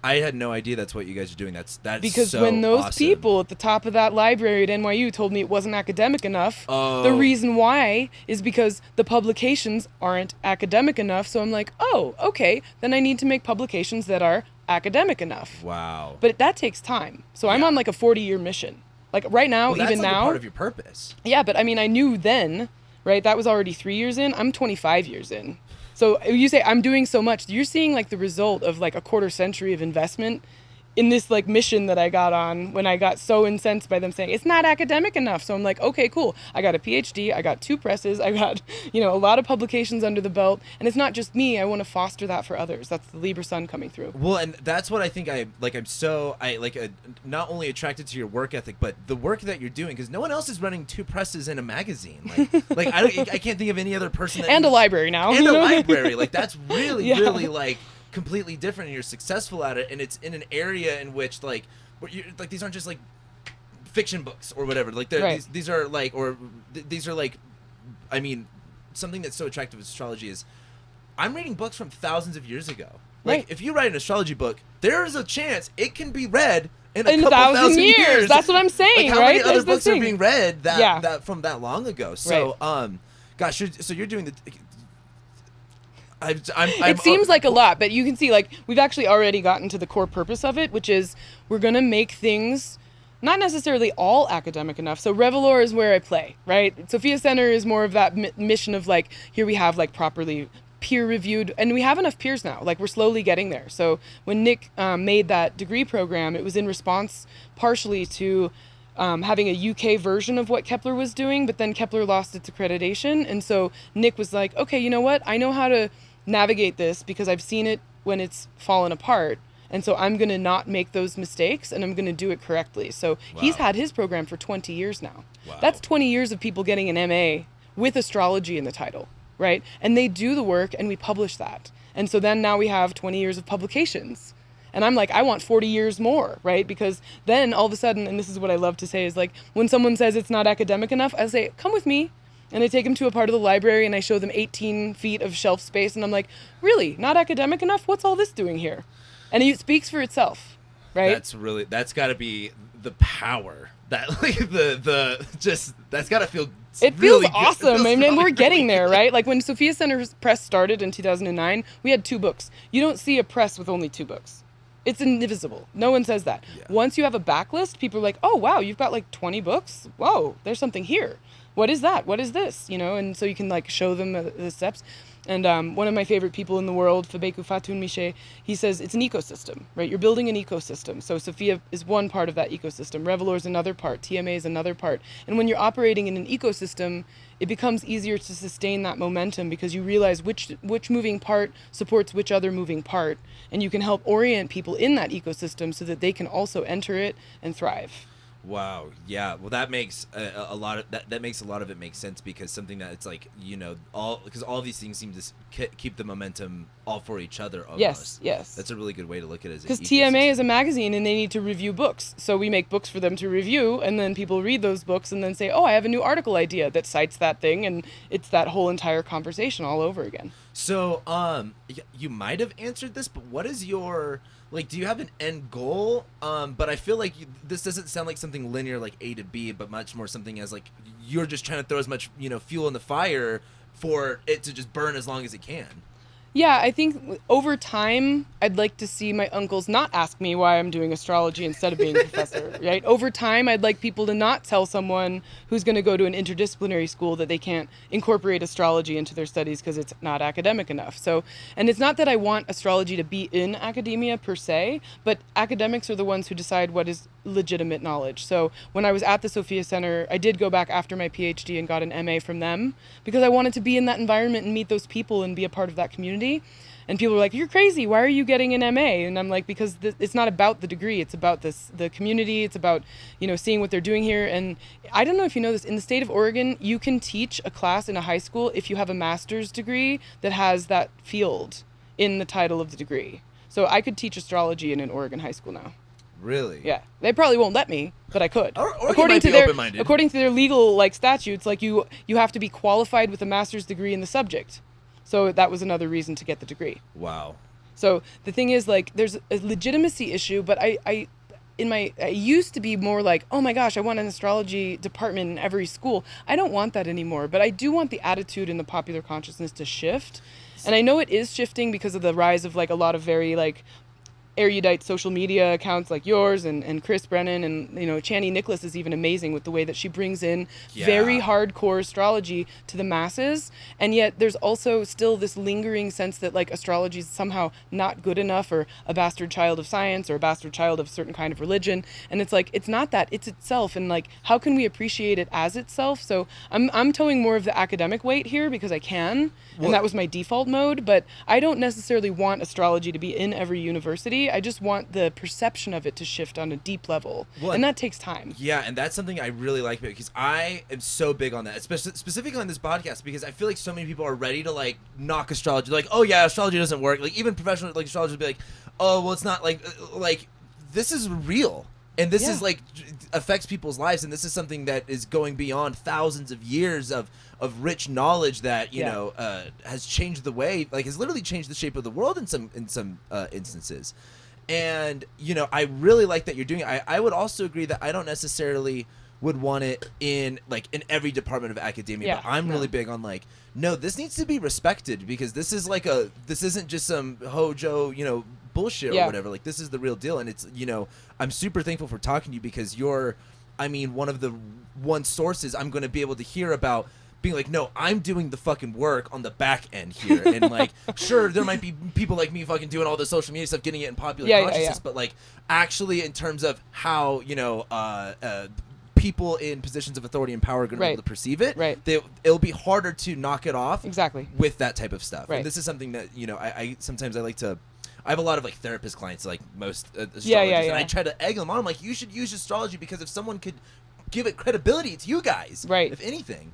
I had no idea that's what you guys are doing. That's because so when those awesome. People at the top of that library at NYU told me it wasn't academic enough, the reason why is because the publications aren't academic enough. So I'm like, oh, okay, then I need to make publications that are academic enough. Wow. But that takes time. So I'm Yeah. on like a 40-year mission. Like right now, Well, that's even like now. a part of your purpose. Yeah, but I mean, I knew then, right? That was already 3 years in. I'm 25 years in. So you say I'm doing so much. You're seeing like the result of like a quarter century of investment in this like mission that I got on when I got so incensed by them saying it's not academic enough. So I'm like, okay, cool. I got a PhD. I got 2 presses. I got, a lot of publications under the belt. And it's not just me. I want to foster that for others. That's the Libra sun coming through. Well, and that's what I think I'm not only attracted to your work ethic, but the work that you're doing, because no one else is running 2 presses in a magazine. I can't think of any other person. And a library now. And a library. Like, that's really, Yeah. really, like, completely different, and you're successful at it, and it's in an area in which these aren't just like fiction books or whatever, like right. these are like, or these are like, I mean, something that's so attractive with astrology is I'm reading books from thousands of years ago. Like, Right. if you write an astrology book, there is a chance it can be read in In a couple thousand years. That's what I'm saying, like, how right? many other That's the books are thing. being read Yeah. that from that long ago? So Right. gosh, so you're doing the It seems like a lot, but you can see, like, we've actually already gotten to the core purpose of it, which is we're going to make things not necessarily all academic enough. So Revelor is where I play, right? Sophia Center is more of that mission of, like, here we have, like, properly peer-reviewed, and we have enough peers now. Like, we're slowly getting there. So when Nick made that degree program, it was in response partially to having a UK version of what Kepler was doing, but then Kepler lost its accreditation. And so Nick was like, okay, you know what? I know how to navigate this because I've seen it when it's fallen apart. And so I'm going to not make those mistakes, and I'm going to do it correctly. So he's had his program for 20 years now. Wow. That's 20 years of people getting an MA with astrology in the title, right? And they do the work, and we publish that. And so then now we have 20 years of publications. And I'm like, I want 40 years more, right? Because then all of a sudden, and this is what I love to say, is like, when someone says it's not academic enough, I say, come with me. And I take them to a part of the library, and I show them 18 feet of shelf space. And I'm like, really? Not academic enough? What's all this doing here? And it speaks for itself, right? That's got to be the power. That, like, that's got to feel It really feels awesome. It feels and we're really getting there, good. right? Like when Sophia Center's press started in 2009, we had 2 books. You don't see a press with only 2 books. It's indivisible. No one says that. Yeah. Once you have a backlist, people are like, oh, wow, you've got like 20 books? Whoa, there's something here. What is that? What is this? And so you can like show them the steps. And one of my favorite people in the world, Fabeku Fatun Miche, he says it's an ecosystem, right? You're building an ecosystem. So Sophia is one part of that ecosystem. Revelor is another part. TMA is another part. And when you're operating in an ecosystem, it becomes easier to sustain that momentum because you realize which moving part supports which other moving part. And you can help orient people in that ecosystem so that they can also enter it and thrive. Wow. Yeah. Well, that makes a lot of that makes a lot of it make sense, because something that it's like, all these things seem to keep the momentum all for each other. Almost. Yes. That's a really good way to look at it. Because TMA is a magazine and they need to review books. So we make books for them to review, and then people read those books and then say, oh, I have a new article idea that cites that thing, and it's that whole entire conversation all over again. So, you might have answered this, but what is your, like, do you have an end goal? But I feel like this doesn't sound like something linear like A to B, but much more something as like you're just trying to throw as much, fuel in the fire for it to just burn as long as it can. Yeah, I think over time, I'd like to see my uncles not ask me why I'm doing astrology instead of being a professor, right? Over time, I'd like people to not tell someone who's going to go to an interdisciplinary school that they can't incorporate astrology into their studies because it's not academic enough. So, and it's not that I want astrology to be in academia per se, but academics are the ones who decide what is legitimate knowledge. So when I was at the Sophia Center, I did go back after my PhD and got an MA from them because I wanted to be in that environment and meet those people and be a part of that community. And people were like, you're crazy. Why are you getting an MA? And I'm like, because it's not about the degree. It's about the community. It's about, seeing what they're doing here. And I don't know if you know this, in the state of Oregon, you can teach a class in a high school if you have a master's degree that has that field in the title of the degree. So I could teach astrology in an Oregon high school now. Really? Yeah, they probably won't let me, but I could. Or might be open-minded. According to their legal statutes, you have to be qualified with a master's degree in the subject. So that was another reason to get the degree. Wow. So the thing is, there's a legitimacy issue, but I used to be more like, oh my gosh, I want an astrology department in every school. I don't want that anymore, but I do want the attitude in the popular consciousness to shift. And I know it is shifting because of the rise of a lot of very erudite social media accounts like yours and Chris Brennan and Chani Nicholas is even amazing with the way that she brings in very hardcore astrology to the masses, and yet there's also still this lingering sense that like astrology is somehow not good enough or a bastard child of science or a bastard child of a certain kind of religion, and it's like it's not that, it's itself, and like how can we appreciate it as itself? So I'm towing more of the academic weight here because I can, and that was my default mode, but I don't necessarily want astrology to be in every university. I just want the perception of it to shift on a deep level, and that takes time. Yeah, and that's something I really like because I am so big on that, especially specifically on this podcast, because I feel like so many people are ready to like knock astrology, like, oh yeah, astrology doesn't work. Like even professional like astrologers be like, oh well, it's not like this is real. And this is like affects people's lives, and this is something that is going beyond thousands of years of rich knowledge that you know has changed the way, like has literally changed the shape of the world in some instances. And I really like that you're doing it. I would also agree that I don't necessarily would want it in every department of academia, but I'm really big on like, no, this needs to be respected, because this is like this isn't just some hojo bullshit or whatever. Like this is the real deal, and it's I'm super thankful for talking to you, because you're one of the sources I'm going to be able to hear about being like, no, I'm doing the fucking work on the back end here. And like, sure, there might be people like me fucking doing all the social media stuff, getting it in popular consciousness, but like actually in terms of how people in positions of authority and power are going to be able to perceive it, it'll be harder to knock it off with that type of stuff. And this is something that I sometimes I like to, I have a lot of like therapist clients, like most astrologers, and I try to egg them on. I'm like, you should use astrology, because if someone could give it credibility, it's you guys, if anything.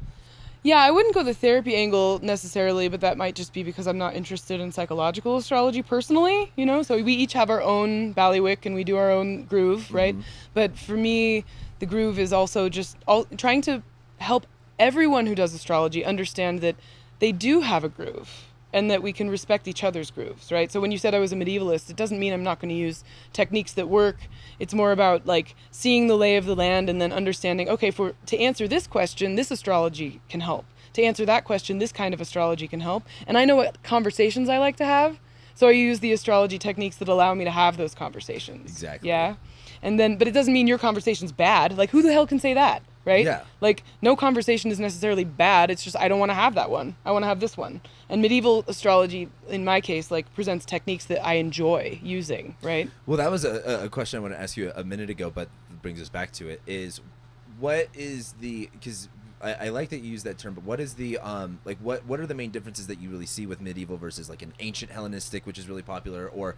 Yeah, I wouldn't go the therapy angle necessarily, but that might just be because I'm not interested in psychological astrology personally, So we each have our own ballywick and we do our own groove, right? But for me, the groove is also just trying to help everyone who does astrology understand that they do have a groove, and that we can respect each other's grooves, right? So when you said I was a medievalist, it doesn't mean I'm not going to use techniques that work. It's more about like seeing the lay of the land and then understanding, okay, to answer this question, this astrology can help. To answer that question, this kind of astrology can help. And I know what conversations I like to have, so I use the astrology techniques that allow me to have those conversations. Exactly. Yeah. And then, but it doesn't mean your conversation's bad. Like, who the hell can say that? Right? Yeah. Like, no conversation is necessarily bad. It's just, I don't want to have that one. I want to have this one. And medieval astrology, in my case, like, presents techniques that I enjoy using, right? Well, that was a question I want to ask you a minute ago, but brings us back to it, is what is the, because I like that you use that term, but what is the what are the main differences that you really see with medieval versus like an ancient Hellenistic, which is really popular, or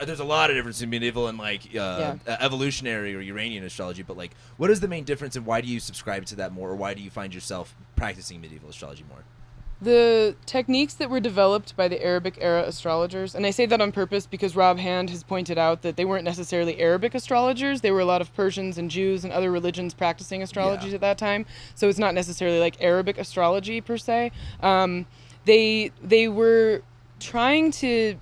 there's a lot of difference in medieval and like evolutionary or Uranian astrology, but like what is the main difference, and why do you subscribe to that more, or why do you find yourself practicing medieval astrology more? The techniques that were developed by the Arabic era astrologers, and I say that on purpose because Rob Hand has pointed out that they weren't necessarily Arabic astrologers. They were a lot of Persians and Jews and other religions practicing astrology at that time. So it's not necessarily like Arabic astrology per se. They were trying to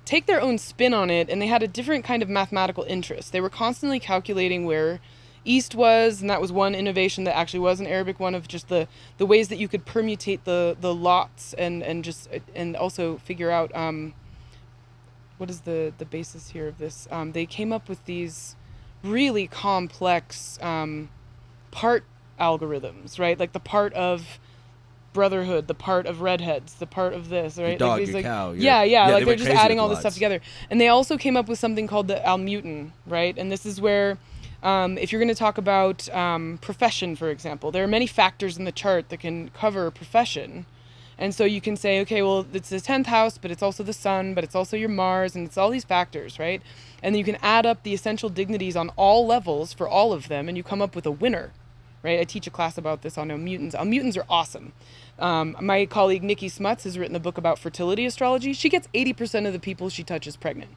take their own spin on it, and they had a different kind of mathematical interest. They were constantly calculating where East was, and that was one innovation that actually was an Arabic one, of just the ways that you could permutate the lots and also figure out what is the basis here of this. They came up with these really complex part algorithms, right? Like the part of brotherhood, the part of redheads, the part of this, right? Your dog, like your cow. Like they're just adding all this stuff together. And they also came up with something called the Almutin, right? And this is where if you're going to talk about profession, for example, there are many factors in the chart that can cover profession. And so you can say, okay, well, it's the 10th house, but it's also the sun, but it's also your Mars, and it's all these factors, right? And then you can add up the essential dignities on all levels for all of them, and you come up with a winner, right? I teach a class about this on Almutins. Almutins are awesome. My colleague Nikki Smuts has written a book about fertility astrology. She gets 80% of the people she touches pregnant.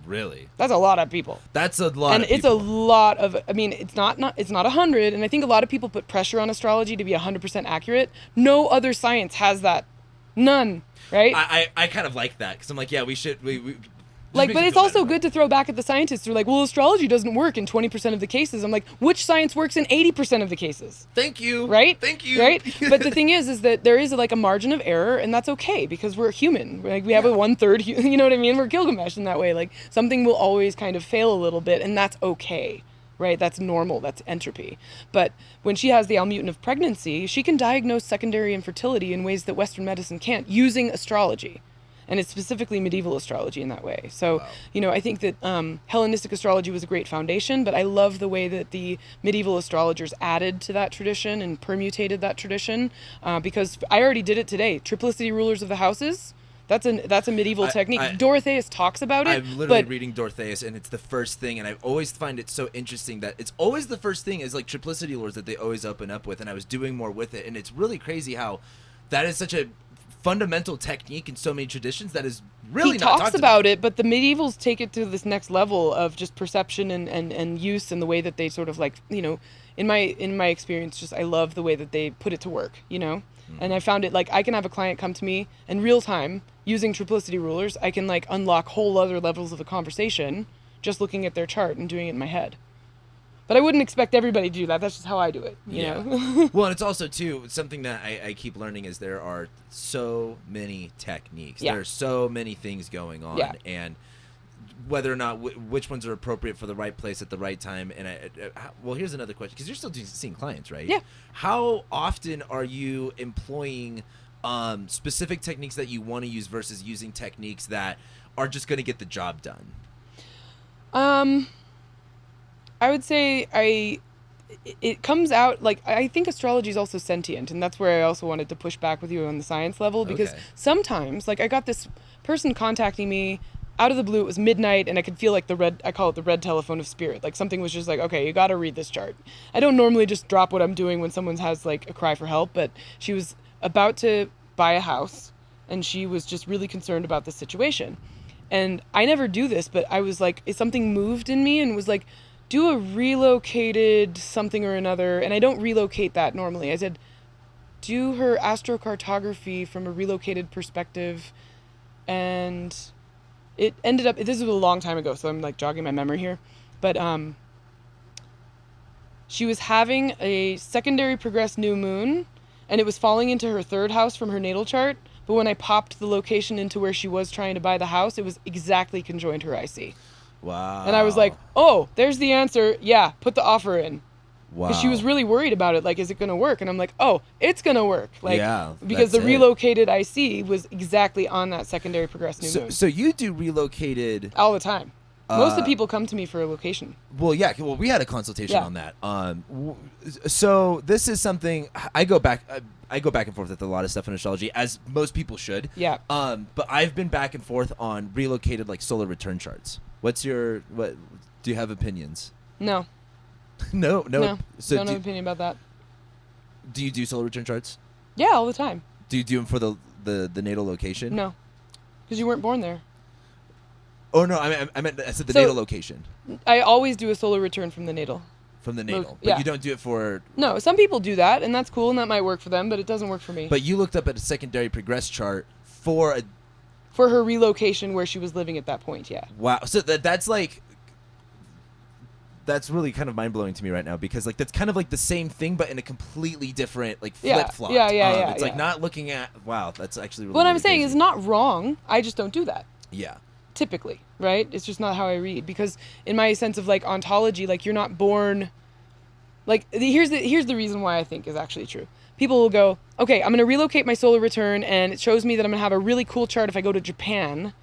Really? That's a lot of people. That's a lot. And it's a lot of. I mean, it's not 100. And I think a lot of people put pressure on astrology to be 100% accurate. No other science has that. None. Right? I kind of like that, because I'm like, yeah, we should. Like, but it's also good to throw back at the scientists who are like, well, astrology doesn't work in 20% of the cases. I'm like, which science works in 80% of the cases? Thank you. Right? Thank you. Right? But the thing is that there is like a margin of error, and that's okay because we're human. Like, we have a 1/3, you know what I mean? We're Gilgamesh in that way. Like, something will always kind of fail a little bit, and that's okay. Right? That's normal. That's entropy. But when she has the almutin of pregnancy, she can diagnose secondary infertility in ways that Western medicine can't using astrology. And it's specifically medieval astrology in that way. So, you know, I think that Hellenistic astrology was a great foundation, but I love the way that the medieval astrologers added to that tradition and permutated that tradition because I already did it today. Triplicity rulers of the houses, that's a medieval technique. Dorotheus talks about it. I'm literally reading Dorotheus, and it's the first thing, and I always find it so interesting that it's always the first thing is like triplicity rulers that they always open up with, and I was doing more with it, and it's really crazy how that is such a fundamental technique in so many traditions that is really not talks about it, but the medievals take it to this next level of just perception and use and the way that they sort of like, you know, in my experience, just I love the way that they put it to work, you know. And I found it like I can have a client come to me in real time using triplicity rulers. I can like unlock whole other levels of a conversation just looking at their chart and doing it in my head. But I wouldn't expect everybody to do that. That's just how I do it, you know? Well, and it's also, too, something that I keep learning is there are so many techniques. Yeah. There are so many things going on. Yeah. And whether or not which ones are appropriate for the right place at the right time. And, well, here's another question, because you're still seeing clients, right? Yeah. How often are you employing specific techniques that you want to use versus using techniques that are just going to get the job done? I would say it comes out, like, I think astrology is also sentient, and that's where I also wanted to push back with you on the science level, because sometimes, like, I got this person contacting me out of the blue. It was midnight, and I could feel, like, I call it the red telephone of spirit. Like, something was just like, okay, you got to read this chart. I don't normally just drop what I'm doing when someone has, like, a cry for help, but she was about to buy a house, and she was just really concerned about the situation. And I never do this, but I was like, something moved in me and was like, do a relocated something or another. And I don't relocate that normally. I said, do her astrocartography from a relocated perspective. And it ended up, this was a long time ago, so I'm like jogging my memory here. But she was having a secondary progressed new moon, and it was falling into her third house from her natal chart. But when I popped the location into where she was trying to buy the house, it was exactly conjoined her IC. Wow. And I was like, oh, there's the answer. Yeah, put the offer in. Wow. Because she was really worried about it. Like, is it going to work? And I'm like, oh, it's going to work. Like, yeah, because the relocated IC was exactly on that secondary progressed new moon. So you do relocated all the time. Most of the people come to me for a location. Well, yeah. Well, we had a consultation on that. So this is something I go back and forth with a lot of stuff in astrology, as most people should. Yeah. But I've been back and forth on relocated like solar return charts. What do you have opinions? No. No. So don't have an opinion about that. Do you do solar return charts? Yeah, all the time. Do you do them for the natal location? No, because you weren't born there. Oh no, I said the natal location. I always do a solar return from the natal. From the natal, but you don't do it for. No, some people do that, and that's cool, and that might work for them, but it doesn't work for me. But you looked up at a secondary progress chart for her relocation where she was living at that point. Yeah. Wow. So that's like. That's really kind of mind-blowing to me right now, because like that's kind of like the same thing but in a completely different like flip-flop. Yeah. It's like not looking at that's actually really, what really I'm saying crazy. is not wrong. I just don't do that. Yeah. Typically, right? It's just not how I read, because in my sense of like ontology, like you're not born. Like here's the reason why I think is actually true. People will go, okay, I'm going to relocate my solar return, and it shows me that I'm going to have a really cool chart if I go to Japan.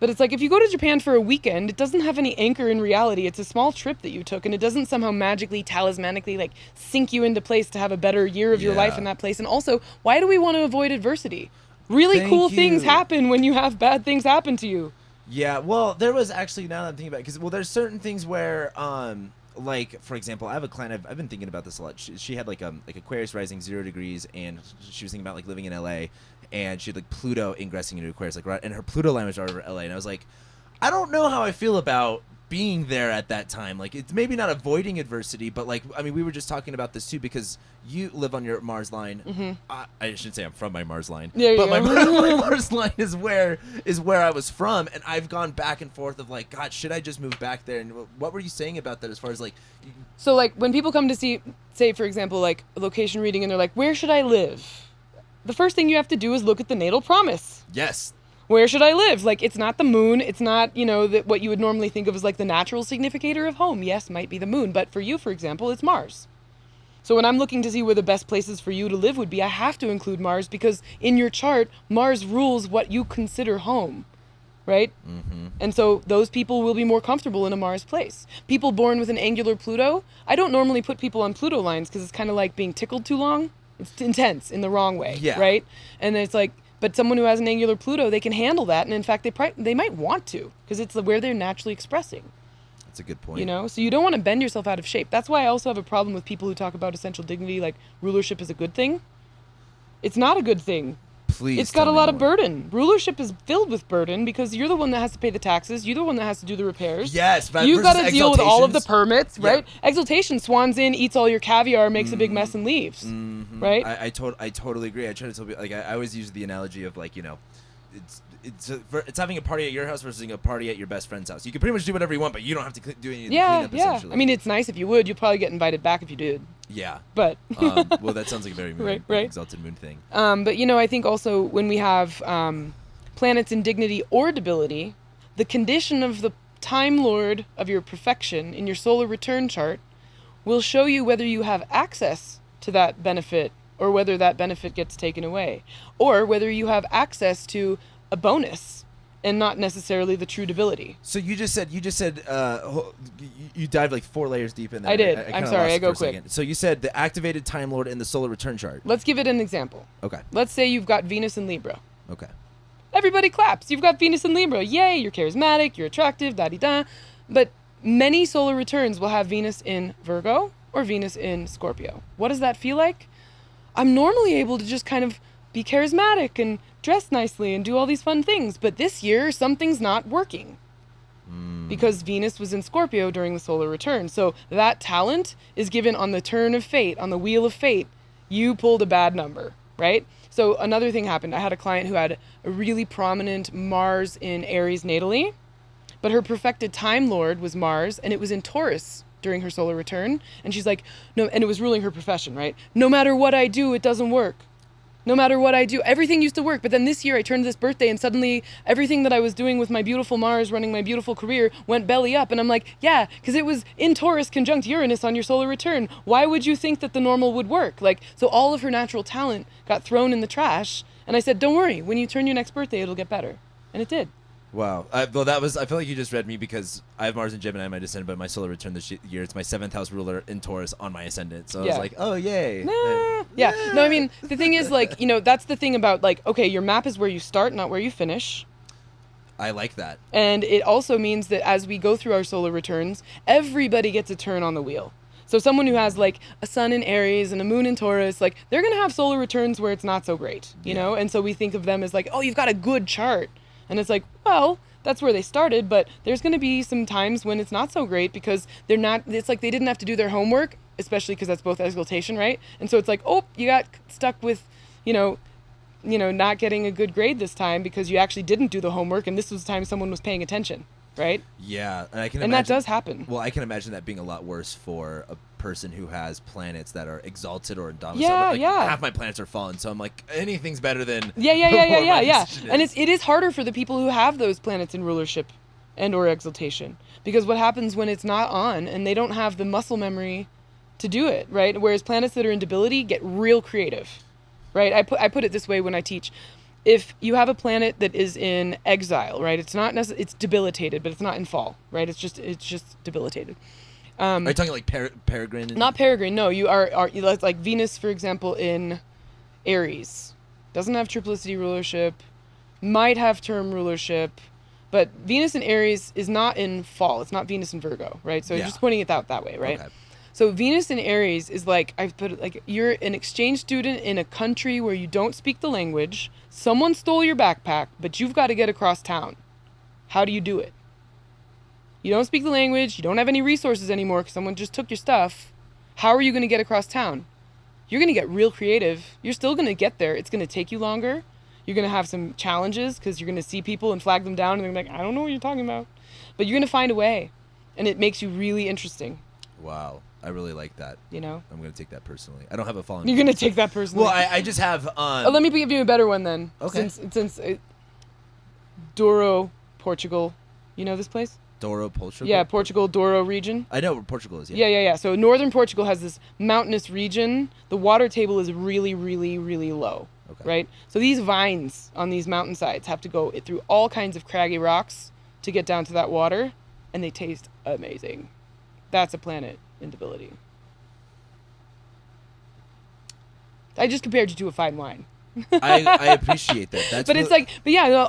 But it's like, if you go to Japan for a weekend, it doesn't have any anchor in reality. It's a small trip that you took, and it doesn't somehow magically, talismanically, like, sink you into place to have a better year of your life in that place. And also, why do we want to avoid adversity? Really cool things happen when you have bad things happen to you. Yeah, well, there was actually, now that I'm thinking about it, because, well, there's certain things where, like, for example, I have a client, I've been thinking about this a lot. She had, like Aquarius rising 0 degrees, and she was thinking about, like, living in LA. And she had like Pluto ingressing into Aquarius, like right, and her Pluto line was right over LA. And I was like, I don't know how I feel about being there at that time. Like, it's maybe not avoiding adversity, but like, I mean, we were just talking about this too, because you live on your Mars line. I shouldn't say I'm from my Mars line, but my Mars line is where I was from, and I've gone back and forth of like, God, should I just move back there? And what were you saying about that as far as like? So like when people come to see, say for example, like a location reading, and they're like, where should I live? The first thing you have to do is look at the natal promise. Yes. Where should I live? Like, it's not the moon. It's not, what you would normally think of as like the natural significator of home. Yes, might be the moon. But for you, for example, it's Mars. So when I'm looking to see where the best places for you to live would be, I have to include Mars, because in your chart, Mars rules what you consider home, right? And so those people will be more comfortable in a Mars place. People born with an angular Pluto, I don't normally put people on Pluto lines because it's kind of like being tickled too long. It's intense in the wrong way, right? And it's like, but someone who has an angular Pluto, they can handle that, and in fact, they might want to, because it's where they're naturally expressing. That's a good point. So you don't want to bend yourself out of shape. That's why I also have a problem with people who talk about essential dignity, like rulership is a good thing. It's not a good thing. Please. It's got a lot of burden. Rulership is filled with burden because you're the one that has to pay the taxes. You're the one that has to do the repairs. Yes, but you've got to deal with all of the permits, right? Exaltation swans in, eats all your caviar, makes a big mess, and leaves, right? I totally agree. I try to tell people, like, I always use the analogy of like, it's having a party at your house versus a party at your best friend's house. You can pretty much do whatever you want, but you don't have to do any of the cleanup, essentially. I mean, it's nice if you would. You'd probably get invited back if you did. Yeah. But well, that sounds like a very moon, right. exalted moon thing. But I think also when we have planets in dignity or debility, the condition of the Time Lord of your perfection in your solar return chart will show you whether you have access to that benefit or whether that benefit gets taken away, or whether you have access to a bonus and not necessarily the true debility. So you just said you dived like 4 layers deep in there. I did. I'm sorry, I go quick. Second. So you said the activated Time Lord in the solar return chart. Let's give it an example. Okay. Let's say you've got Venus in Libra. Okay. Everybody claps. You've got Venus in Libra. Yay, you're charismatic, you're attractive, da-di-da. But many solar returns will have Venus in Virgo or Venus in Scorpio. What does that feel like? I'm normally able to just kind of be charismatic and dress nicely and do all these fun things, but this year something's not working because Venus was in Scorpio during the solar return. So that talent is given on the turn of fate, on the wheel of fate. You pulled a bad number, right? So another thing happened. I had a client who had a really prominent Mars in Aries natally, but her perfected Time Lord was Mars, and it was in Taurus during her solar return. And she's like, no, and it was ruling her profession, right? No matter what I do, it doesn't work. No matter what I do, everything used to work. But then this year I turned this birthday and suddenly everything that I was doing with my beautiful Mars running my beautiful career went belly up. And I'm like, yeah, because it was in Taurus conjunct Uranus on your solar return. Why would you think that the normal would work? Like, so all of her natural talent got thrown in the trash. And I said, don't worry, when you turn your next birthday, it'll get better. And it did. Wow. I feel like you just read me because I have Mars and Gemini in my descendant, but my solar return this year, it's my 7th house ruler in Taurus on my ascendant. So I was like, oh, yay. Yeah. No, I mean, the thing is, like, that's the thing about, like, okay, your map is where you start, not where you finish. I like that. And it also means that as we go through our solar returns, everybody gets a turn on the wheel. So someone who has, like, a sun in Aries and a moon in Taurus, like, they're going to have solar returns where it's not so great, you know? And so we think of them as, like, oh, you've got a good chart. And it's like, well, that's where they started, but there's going to be some times when it's not so great because it's like they didn't have to do their homework, especially because that's both exaltation, right? And so it's like, oh, you got stuck with, not getting a good grade this time because you actually didn't do the homework, and this was the time someone was paying attention, right? Yeah, and I can imagine, that does happen. Well, I can imagine that being a lot worse for a person who has planets that are exalted or in domicile. Yeah. Half my planets are fallen, so I'm like, anything's better than yeah. And it is harder for the people who have those planets in rulership and or exaltation, because what happens when it's not on and they don't have the muscle memory to do it, right? Whereas planets that are in debility get real creative, right? I put it this way when I teach. If you have a planet that is in exile, right? It's not it's debilitated, but it's not in fall, right? It's just debilitated. Are you talking like peregrine? Not peregrine. No, you are like Venus, for example, in Aries, doesn't have triplicity rulership, might have term rulership, but Venus in Aries is not in fall. It's not Venus in Virgo, right? So just pointing it out that way, right? Okay. So Venus in Aries is like, I put it like, you're an exchange student in a country where you don't speak the language. Someone stole your backpack, but you've got to get across town. How do you do it? You don't speak the language. You don't have any resources anymore because someone just took your stuff. How are you going to get across town? You're going to get real creative. You're still going to get there. It's going to take you longer. You're going to have some challenges because you're going to see people and flag them down and they're like, I don't know what you're talking about. But you're going to find a way. And it makes you really interesting. Wow. I really like that. You know? I'm going to take that personally. I don't have a following. You're going to take that personally. Well, I just have... let me give you a better one then. Okay. Since Douro, Portugal. You know this place? Douro, Portugal? Yeah, Portugal, Douro region. I know where Portugal is, Yeah. So northern Portugal has this mountainous region. The water table is really, really, really low, right? So these vines on these mountainsides have to go through all kinds of craggy rocks to get down to that water, and they taste amazing. That's a planet in debility. I just compared you to a fine wine. I appreciate that.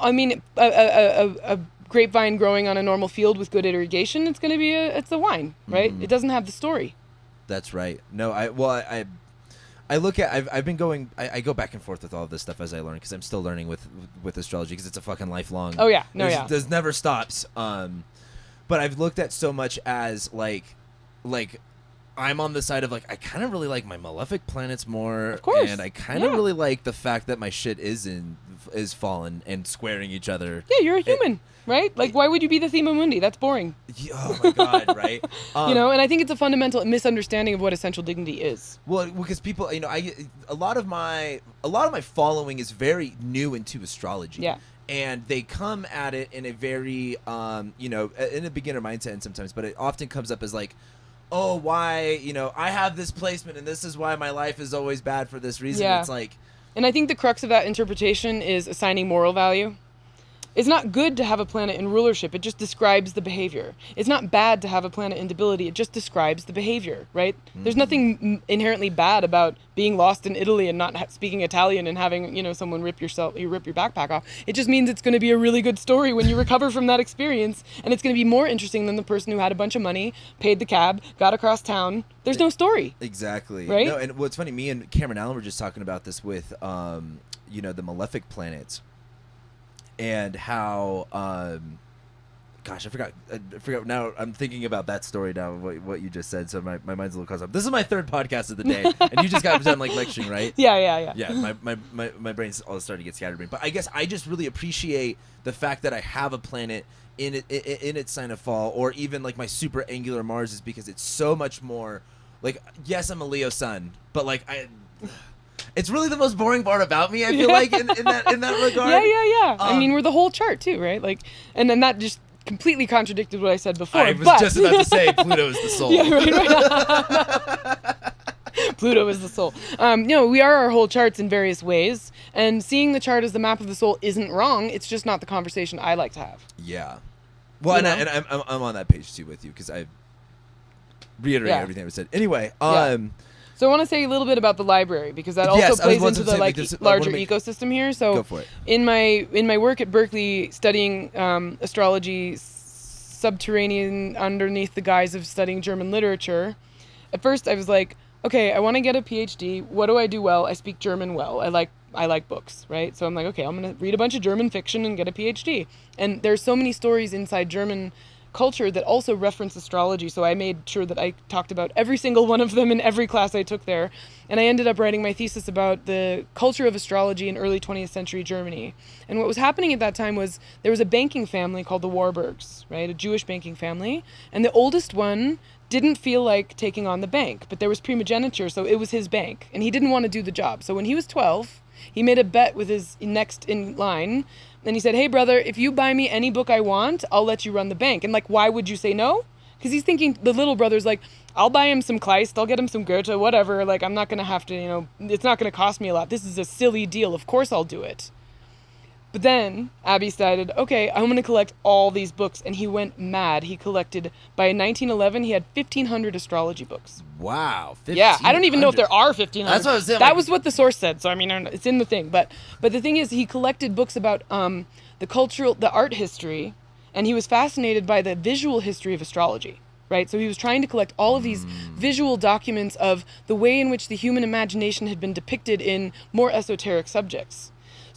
I mean, a grapevine growing on a normal field with good irrigation, it's a wine, right? Mm-hmm. It doesn't have the story. That's right. No, I look at I've been going I go back and forth with all of this stuff as I learn because I'm still learning with astrology because it's a fucking lifelong. Oh yeah, There's never stops. But I've looked at so much as like I'm on the side of like I kind of really like my malefic planets more, of course, and I kind of really like the fact that my shit is fallen and squaring each other. Yeah, you're a human, right? Like, why would you be the Thema Mundi? That's boring. Oh my god, right? And I think it's a fundamental misunderstanding of what essential dignity is. Well, because people, a lot of my following is very new into astrology. Yeah. And they come at it in a very, in a beginner mindset, and sometimes, but it often comes up as like, oh, why, I have this placement and this is why my life is always bad for this reason. Yeah. It's like... And I think the crux of that interpretation is assigning moral value. It's not good to have a planet in rulership. It just describes the behavior. It's not bad to have a planet in debility. It just describes the behavior, right? Mm-hmm. There's nothing inherently bad about being lost in Italy and not speaking Italian and having, someone rip your backpack off. It just means it's going to be a really good story when you recover from that experience, and it's going to be more interesting than the person who had a bunch of money, paid the cab, got across town. There's no story. Exactly. Right? No, and what's funny, me and Cameron Allen were just talking about this with, the malefic planets. And how, gosh, I forgot. Now I'm thinking about that story now. What you just said. So my mind's a little caught up. This is my third podcast of the day, and you just got done like lecturing, right? Yeah. Yeah. My brain's all starting to get scattered. But I guess I just really appreciate the fact that I have a planet in its sign of fall, or even like my super angular Mars, is because it's so much more. Like, yes, I'm a Leo sun, but like it's really the most boring part about me, I feel like, in that regard. Yeah. I mean, we're the whole chart, too, right? Like, and then that just completely contradicted what I said before. I was just about to say Pluto is the soul. Yeah, right. Pluto is the soul. We are our whole charts in various ways, and seeing the chart as the map of the soul isn't wrong. It's just not the conversation I like to have. Yeah. Well, and I'm on that page, too, with you, because I reiterate everything I said. Anyway, So I want to say a little bit about the library, because that also plays into the larger ecosystem here. So go for it. In my work at Berkeley, studying astrology subterranean underneath the guise of studying German literature, at first I was like, okay, I want to get a PhD. What do I do well? I speak German well. I like books, right? So I'm like, okay, I'm going to read a bunch of German fiction and get a PhD. And there's so many stories inside German culture that also reference astrology, so I made sure that I talked about every single one of them in every class I took there, and I ended up writing my thesis about the culture of astrology in early 20th century Germany. And what was happening at that time was there was a banking family called the Warburgs, right, a Jewish banking family, and the oldest one didn't feel like taking on the bank, but there was primogeniture, so it was his bank, and he didn't want to do the job. So when he was 12, he made a bet with his next in line. And he said, hey, brother, if you buy me any book I want, I'll let you run the bank. And, like, why would you say no? Because he's thinking, the little brother's like, I'll buy him some Kleist, I'll get him some Goethe, whatever. Like, I'm not going to have to, it's not going to cost me a lot. This is a silly deal. Of course I'll do it. But then Abby decided, okay, I'm going to collect all these books. And he went mad. He collected, by 1911, he had 1,500 astrology books. Wow. Yeah, I don't even know if there are 1,500. That's what I was saying. That was what the source said. So, I mean, it's in the thing. But the thing is, he collected books about the art history, and he was fascinated by the visual history of astrology. Right? So he was trying to collect all of these visual documents of the way in which the human imagination had been depicted in more esoteric subjects.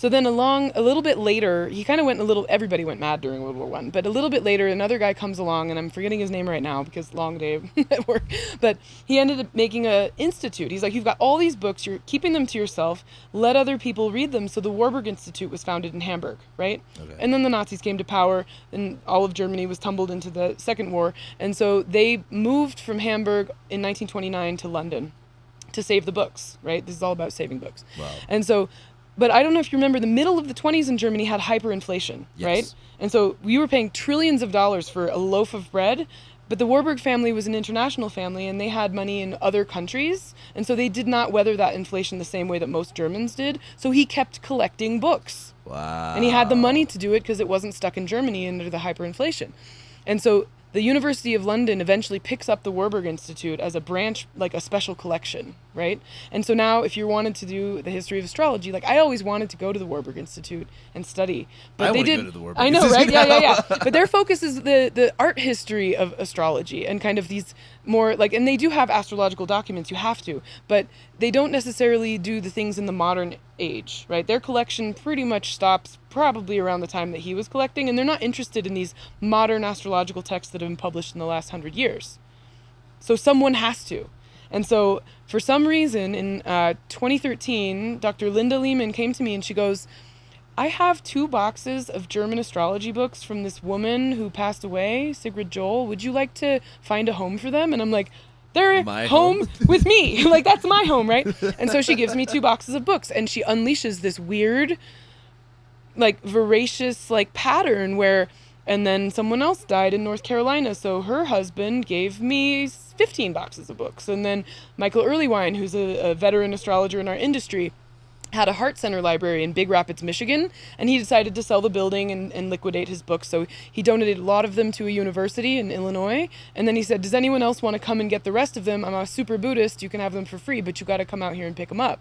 So then along a little bit later, he kind of went everybody went mad during World War I, but a little bit later, another guy comes along, and I'm forgetting his name right now because long day at work, but he ended up making a institute. He's like, you've got all these books, you're keeping them to yourself, let other people read them. So the Warburg Institute was founded in Hamburg, right? Okay. And then the Nazis came to power, and all of Germany was tumbled into the Second War, and so they moved from Hamburg in 1929 to London to save the books, right? This is all about saving books. Wow. And so, but I don't know if you remember, the middle of the 20s in Germany had hyperinflation, yes. right? And so we were paying trillions of dollars for a loaf of bread, but the Warburg family was an international family, and they had money in other countries, and so they did not weather that inflation the same way that most Germans did, so he kept collecting books. Wow. And he had the money to do it because it wasn't stuck in Germany under the hyperinflation. And so the University of London eventually picks up the Warburg Institute as a branch, like a special collection, right? And so now if you wanted to do the history of astrology, like I always wanted to go to the Warburg Institute and study. But they did. Go to the Warburg I know, Institute. right? Yeah. But their focus is the art history of astrology and kind of these more like, and they do have astrological documents, you have to, but they don't necessarily do the things in the modern age, right? Their collection pretty much stops probably around the time that he was collecting, and they're not interested in these modern astrological texts that have been published in the last 100 years. So someone has to. And so for some reason in 2013, Dr. Linda Lehman came to me and she goes, I have 2 boxes of German astrology books from this woman who passed away, Sigrid Joel. Would you like to find a home for them? And I'm like, they're my home with me. Like, that's my home, right? And so she gives me 2 boxes of books, and she unleashes this weird, like, voracious, like, pattern where, and then someone else died in North Carolina, so her husband gave me 15 boxes of books. And then Michael Earlywine, who's a veteran astrologer in our industry, had a Heart Center library in Big Rapids, Michigan, and he decided to sell the building and liquidate his books. So he donated a lot of them to a university in Illinois, and then he said, does anyone else want to come and get the rest of them? I'm a super Buddhist, you can have them for free, but you got to come out here and pick them up.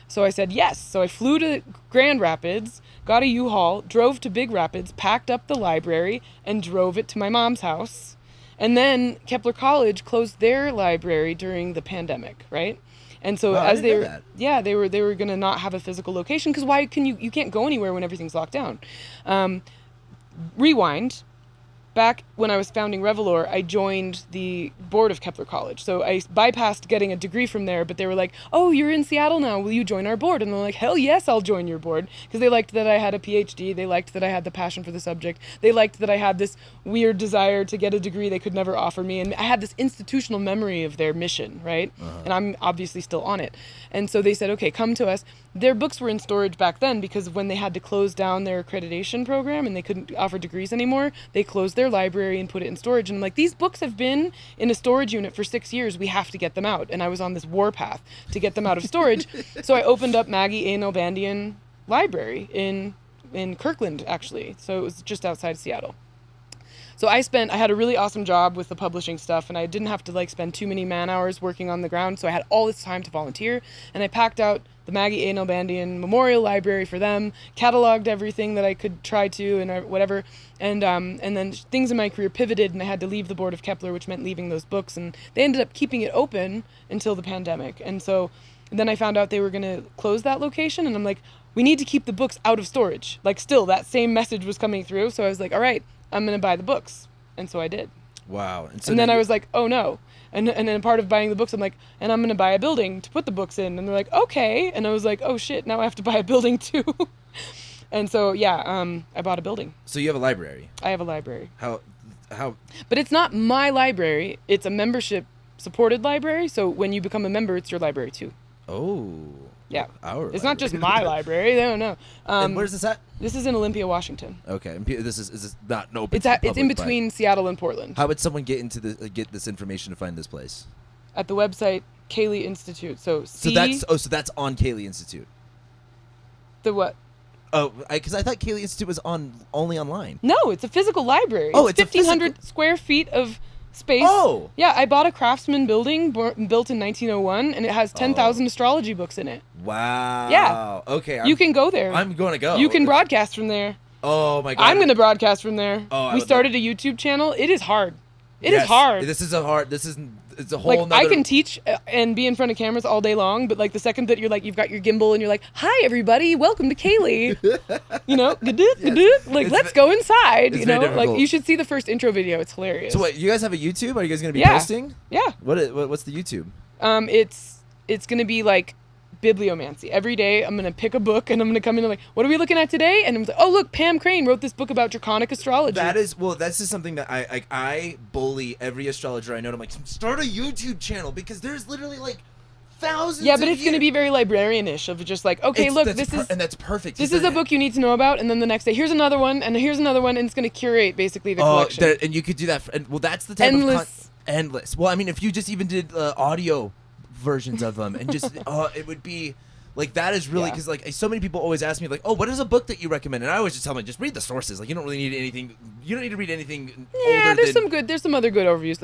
So I said yes. So I flew to Grand Rapids, got a U-Haul, drove to Big Rapids, packed up the library, and drove it to my mom's house. And then Kepler College closed their library during the pandemic, right? And so wow, as they were, they were going to not have a physical location because why can you can't go anywhere when everything's locked down. Rewind. Back when I was founding Revelor, I joined the board of Kepler College. So I bypassed getting a degree from there, but they were like, oh, you're in Seattle now. Will you join our board? And they're like, hell yes, I'll join your board. Because they liked that I had a PhD. They liked that I had the passion for the subject. They liked that I had this weird desire to get a degree they could never offer me. And I had this institutional memory of their mission, right? Uh-huh. And I'm obviously still on it. And so they said, okay, come to us. Their books were in storage back then because when they had to close down their accreditation program and they couldn't offer degrees anymore, they closed their library and put it in storage. And I'm like, these books have been in a storage unit for 6 years. We have to get them out. And I was on this warpath to get them out of storage. So I opened up Maggie A. Nalbandian Library in Kirkland, actually. So it was just outside Seattle. So I had a really awesome job with the publishing stuff, and I didn't have to spend too many man hours working on the ground, so I had all this time to volunteer, and I packed out the Maggie A. Nalbandian Memorial Library for them, cataloged everything that I could try to and whatever, and then things in my career pivoted, and I had to leave the board of Kepler, which meant leaving those books, and they ended up keeping it open until the pandemic, and so then I found out they were going to close that location, and I'm like, we need to keep the books out of storage. Still, that same message was coming through, so I was like, all right, I'm going to buy the books. And so I did. Wow. And then I was like, oh no. And then part of buying the books, I'm like, and I'm going to buy a building to put the books in. And they're like, okay. And I was like, oh shit, now I have to buy a building too. And so, yeah, I bought a building. So you have a library? I have a library. How? But it's not my library. It's a membership supported library. So when you become a member, it's your library too. Oh. Yeah. It's not just my library. No. And where's this at? This is in Olympia, Washington. Okay. Is this not open? It's in between Seattle and Portland. How would someone get this information to find this place? At the website Caeli Institute. So that's on Caeli Institute. The what? Oh, because I thought Caeli Institute was only online. No, it's a physical library. Oh, it's 1,500 square feet of space. Oh. Yeah, I bought a Craftsman building built in 1901, and it has 10,000 astrology books in it. Wow. Yeah. Okay. You can go there. I'm going to go. You can broadcast from there. Oh my God. I'm going to broadcast from there. Oh, we started a YouTube channel. It is hard. It is hard. It's a whole Like, nother... I can teach and be in front of cameras all day long, but like the second that you're like, you've got your gimbal and you're like, hi everybody, welcome to Caeli. You know, like, let's go inside. You know, like, you should see the first intro video. It's hilarious. So what, you guys have a YouTube? Are you guys going to be posting? Yeah. What's the YouTube? It's going to be like bibliomancy. Every day I'm going to pick a book and I'm going to come in and like, what are we looking at today? And I'm like, oh, look, Pam Crane wrote this book about draconic astrology. That's just something that I bully every astrologer I know. I'm like, start a YouTube channel, because there's literally like thousands. Yeah, but it's going to be very librarianish of just like, okay, look, and that's perfect. This is a book you need to know about, and then the next day, here's another one, and here's another one, and it's going to curate basically the collection. And you could do that. That's the type of endless. Well, I mean, if you just even did audio versions of them, and just it would be like, that is really, because like so many people always ask me like, oh, what is a book that you recommend? And I always just tell them, just read the sources. Like, you don't really need anything. You don't need to read anything. Yeah, there's some other good overviews.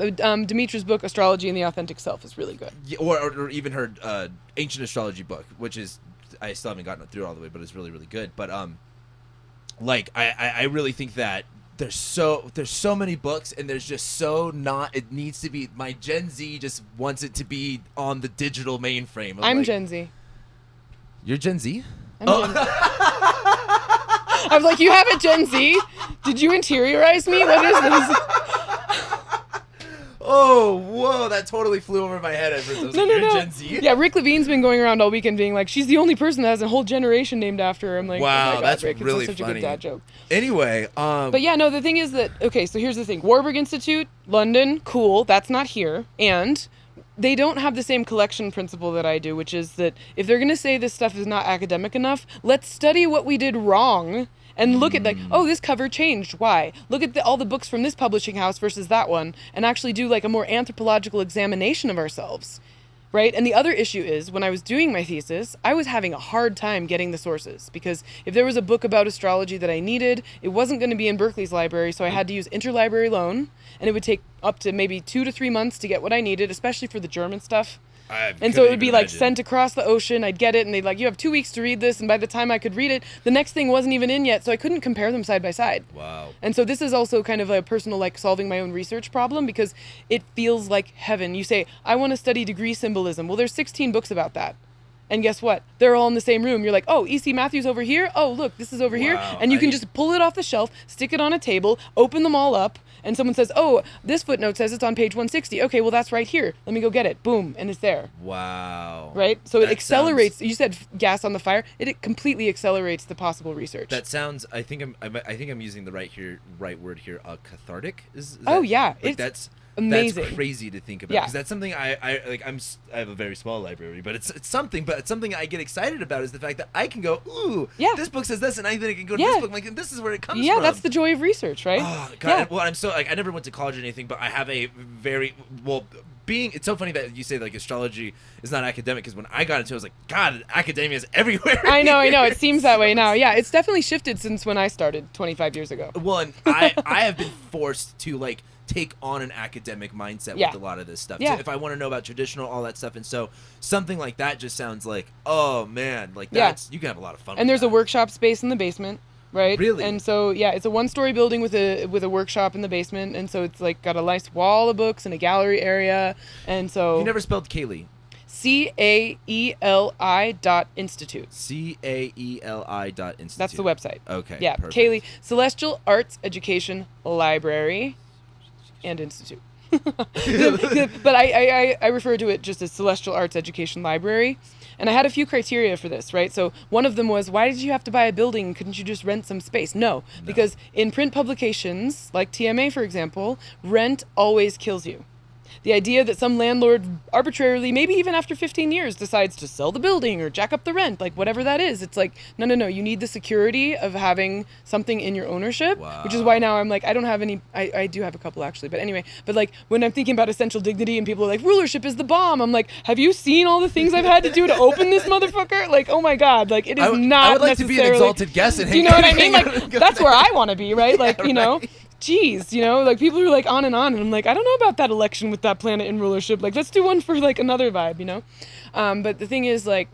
Demetra's book Astrology and the Authentic Self is really good. Yeah, or even her ancient astrology book, which is, I still haven't gotten it through all the way, but it's really, really good. But like I really think that there's so many books, and there's just so not. It needs to be. My Gen Z just wants it to be on the digital mainframe. I'm like, Gen Z. You're Gen Z? I'm Gen Z. I was like, you have a Gen Z? Did you interiorize me? What is this? Oh, whoa, that totally flew over my head. You're Gen Z? Yeah, Rick Levine's been going around all weekend being like, she's the only person that has a whole generation named after her. I'm like, wow, oh my God, that's Rick, really it's such funny. a good dad joke. Anyway, but yeah, no, the thing is that, okay, so here's the thing. Warburg Institute, London, cool, that's not here. And they don't have the same collection principle that I do, which is that if they're going to say this stuff is not academic enough, let's study what we did wrong and look at like, oh, this cover changed. Why? Look at all the books from this publishing house versus that one, and actually do like a more anthropological examination of ourselves, right? And the other issue is, when I was doing my thesis, I was having a hard time getting the sources, because if there was a book about astrology that I needed, it wasn't going to be in Berkeley's library, so I had to use interlibrary loan, and it would take up to maybe 2 to 3 months to get what I needed, especially for the German stuff. And so it would be like sent across the ocean. I'd get it, and they'd like, you have 2 weeks to read this, and by the time I could read it, the next thing wasn't even in yet, so I couldn't compare them side by side. Wow. And so this is also kind of a personal, like, solving my own research problem, because it feels like heaven. You say, I want to study degree symbolism. Well, there's 16 books about that. And guess what? They're all in the same room. You're like, oh, E.C. Matthews over here. Oh, look, this is over here. And you can just pull it off the shelf, stick it on a table, open them all up, and someone says, oh, this footnote says it's on page 160. Okay, well, that's right here. Let me go get it. Boom, and it's there. Wow. Right? So it accelerates. You said gas on the fire. It completely accelerates the possible research. That sounds, I think I'm using the right word here. Cathartic? Is that, oh, yeah. Like, that's amazing. That's crazy to think about, Yeah. because that's something I have a very small library, but it's something I get excited about, is the fact that I can go, ooh, yeah, this book says this, and I think I can go to this book, like, this is where it comes from. Yeah, that's the joy of research, right? Oh, God. Yeah. Well, I'm so, like, I never went to college or anything, but I have a very, well, it's so funny that you say, like, astrology is not academic, because when I got into it, I was like, God, academia is everywhere. I know. It seems that way now. Yeah, it's definitely shifted since when I started 25 years ago. Well, and I have been forced to, like, take on an academic mindset with a lot of this stuff. Yeah. So if I want to know about traditional, all that stuff. And so something like that just sounds like, oh, man, like that's, you can have a lot of fun and with there's that. a workshop space in the basement. Right. Really? And so, yeah, it's a 1-story building with a workshop in the basement. And so it's like got a nice wall of books and a gallery area. And so. You never spelled Caeli. CAELI.institute. CAELI.institute. That's the website. Okay. Yeah. Perfect. Caeli, Celestial Arts Education Library and Institute. But I refer to it just as Celestial Arts Education Library. And I had a few criteria for this, right? So one of them was, why did you have to buy a building? Couldn't you just rent some space? No, because in print publications, like TMA, for example, rent always kills you. The idea that some landlord arbitrarily, maybe even after 15 years, decides to sell the building or jack up the rent, like whatever that is, it's like, no. You need the security of having something in your ownership, which is why now I'm like, I don't have any, I do have a couple actually, but anyway, but like when I'm thinking about essential dignity and people are like, rulership is the bomb, I'm like, have you seen all the things I've had to do to open this motherfucker? Like, oh my God, like it is not I would like necessarily, to be an exalted guest. And do you know what I mean? Like, that's where I want to be, right? Like, you know. Geez, you know, like people are like on, and I'm like, I don't know about that election with that planet in rulership. Like, let's do one for like another vibe, you know. But the thing is, like,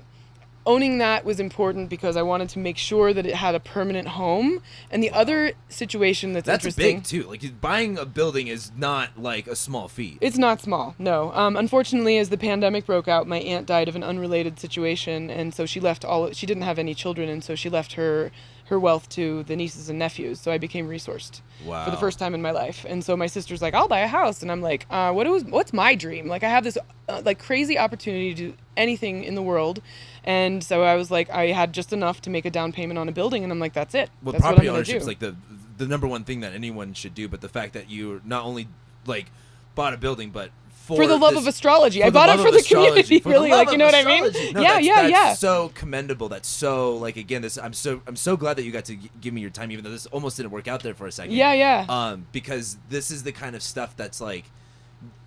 owning that was important because I wanted to make sure that it had a permanent home. And the other situation that's interesting... That's big, too. Like, buying a building is not, like, a small feat. It's not small, no. Unfortunately, as the pandemic broke out, my aunt died of an unrelated situation, and so she left she didn't have any children, and so she left her wealth to the nieces and nephews, so I became resourced for the first time in my life. And so my sister's like, I'll buy a house, and I'm like, what's my dream? Like, I have this like crazy opportunity to do anything in the world, and so I was like, I had just enough to make a down payment on a building, and I'm like, that's it. Well, that's property ownership is like the number one thing that anyone should do, but the fact that you not only like bought a building, but for the love of astrology. I bought it for the community, really. Like, you know what I mean? No, that's so commendable. That's so, like, again, I'm so glad that you got to give me your time, even though this almost didn't work out there for a second. Yeah. Because this is the kind of stuff that's like,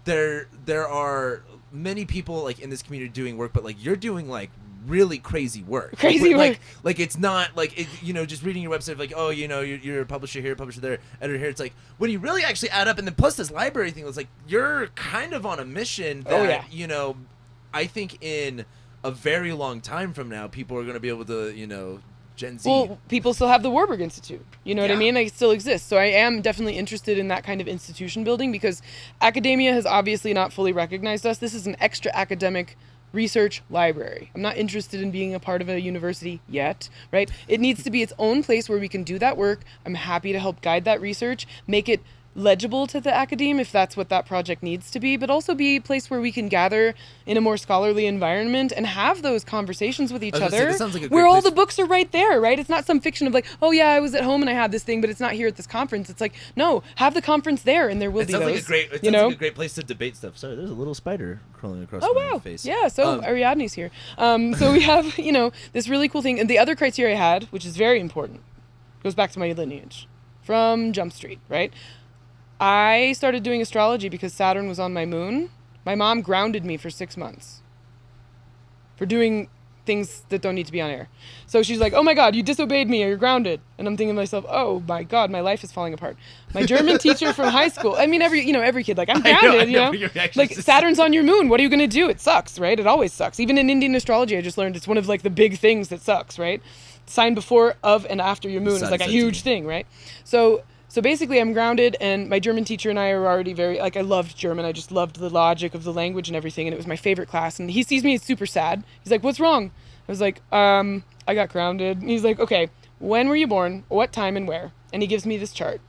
there are many people like in this community doing work, but like you're doing like really crazy work. Like it's not like just reading your website like, oh, you're a publisher here, publisher there, editor here. It's like when you really actually add up, and then plus this library thing, it's like you're kind of on a mission that I think in a very long time from now people are going to be able to Gen Z. Well, people still have the Warburg Institute. You know what I mean? Like, it still exists. So I am definitely interested in that kind of institution building because academia has obviously not fully recognized us. This is an extra academic research library. I'm not interested in being a part of a university yet, right? It needs to be its own place where we can do that work. I'm happy to help guide that research, make it legible to the academe if that's what that project needs to be, but also be a place where we can gather in a more scholarly environment and have those conversations with each other where all the books are right there, right? It's not some fiction of like, oh yeah, I was at home and I had this thing, but it's not here at this conference. It's like, no, have the conference there and there will be those. It sounds like a great place to debate stuff. Sorry, there's a little spider crawling across my face. Yeah, so Ariadne's here. So we have, this really cool thing. And the other criteria I had, which is very important, goes back to my lineage from Jump Street, right? I started doing astrology because Saturn was on my moon. My mom grounded me for 6 months for doing things that don't need to be on air. So she's like, oh my God, you disobeyed me or you're grounded. And I'm thinking to myself, oh my God, my life is falling apart. My German teacher from high school, I mean, every kid, like, I'm grounded, like Saturn's on your moon. What are you going to do? It sucks, right? It always sucks. Even in Indian astrology, I just learned it's one of like the big things that sucks, right? Sign before, of, and after your moon is like a huge thing, right? So basically I'm grounded, and my German teacher and I are already very, like, I loved German. I just loved the logic of the language and everything, and it was my favorite class. And he sees me as super sad. He's like, what's wrong? I was like, I got grounded. And he's like, okay, when were you born? What time and where? And he gives me this chart.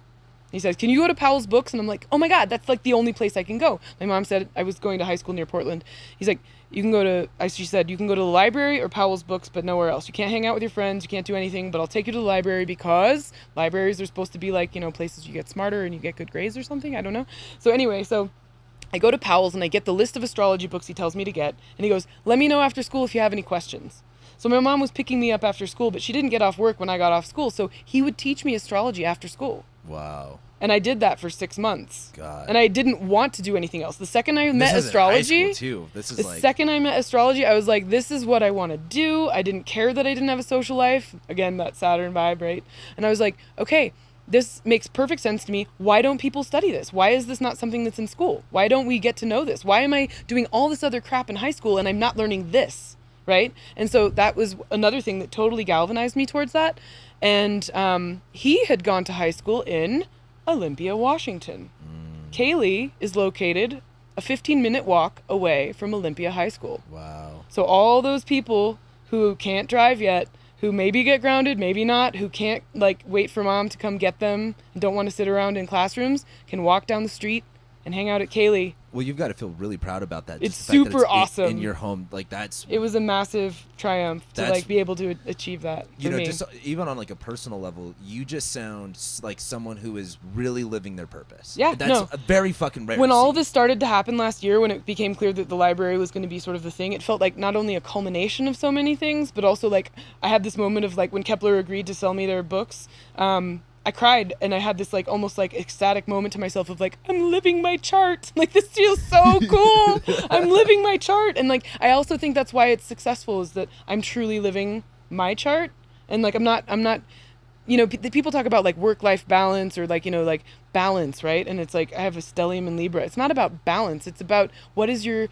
He says, can you go to Powell's Books? And I'm like, oh my God, that's like the only place I can go. My mom said I was going to high school near Portland. He's like, she said, you can go to the library or Powell's Books, but nowhere else. You can't hang out with your friends. You can't do anything, but I'll take you to the library because libraries are supposed to be like, places you get smarter and you get good grades or something. I don't know. So anyway, I go to Powell's and I get the list of astrology books he tells me to get. And he goes, let me know after school if you have any questions. So my mom was picking me up after school, but she didn't get off work when I got off school. So he would teach me astrology after school. Wow. And I did that for 6 months. God. And I didn't want to do anything else. The second I met astrology, second I met astrology, I was like, this is what I want to do. I didn't care that I didn't have a social life. Again, that Saturn vibe, right? And I was like, okay, this makes perfect sense to me. Why don't people study this? Why is this not something that's in school? Why don't we get to know this? Why am I doing all this other crap in high school and I'm not learning this, right? And so that was another thing that totally galvanized me towards that. And he had gone to high school in Olympia, Washington. Caeli is located a 15-minute walk away from Olympia High School. Wow. So all those people who can't drive yet, who maybe get grounded, maybe not, who can't like wait for mom to come get them and don't want to sit around in classrooms, can walk down the street and hang out at Caeli. Well, you've got to feel really proud about that. It's super awesome. In your home, like it was a massive triumph to like be able to achieve that. Just even on like a personal level, you just sound like someone who is really living their purpose. Yeah, that's very fucking rare. When all of this started to happen last year, when it became clear that the library was going to be sort of the thing, it felt like not only a culmination of so many things, but also like I had this moment of like when Kepler agreed to sell me their books. I cried and I had this like almost like ecstatic moment to myself of like, I'm living my chart. Like, this feels so cool. I'm living my chart. And like, I also think that's why it's successful, is that I'm truly living my chart. And like, I'm not, people talk about like work-life balance or like, like balance, right? And it's like, I have a stellium in Libra. It's not about balance. It's about what is your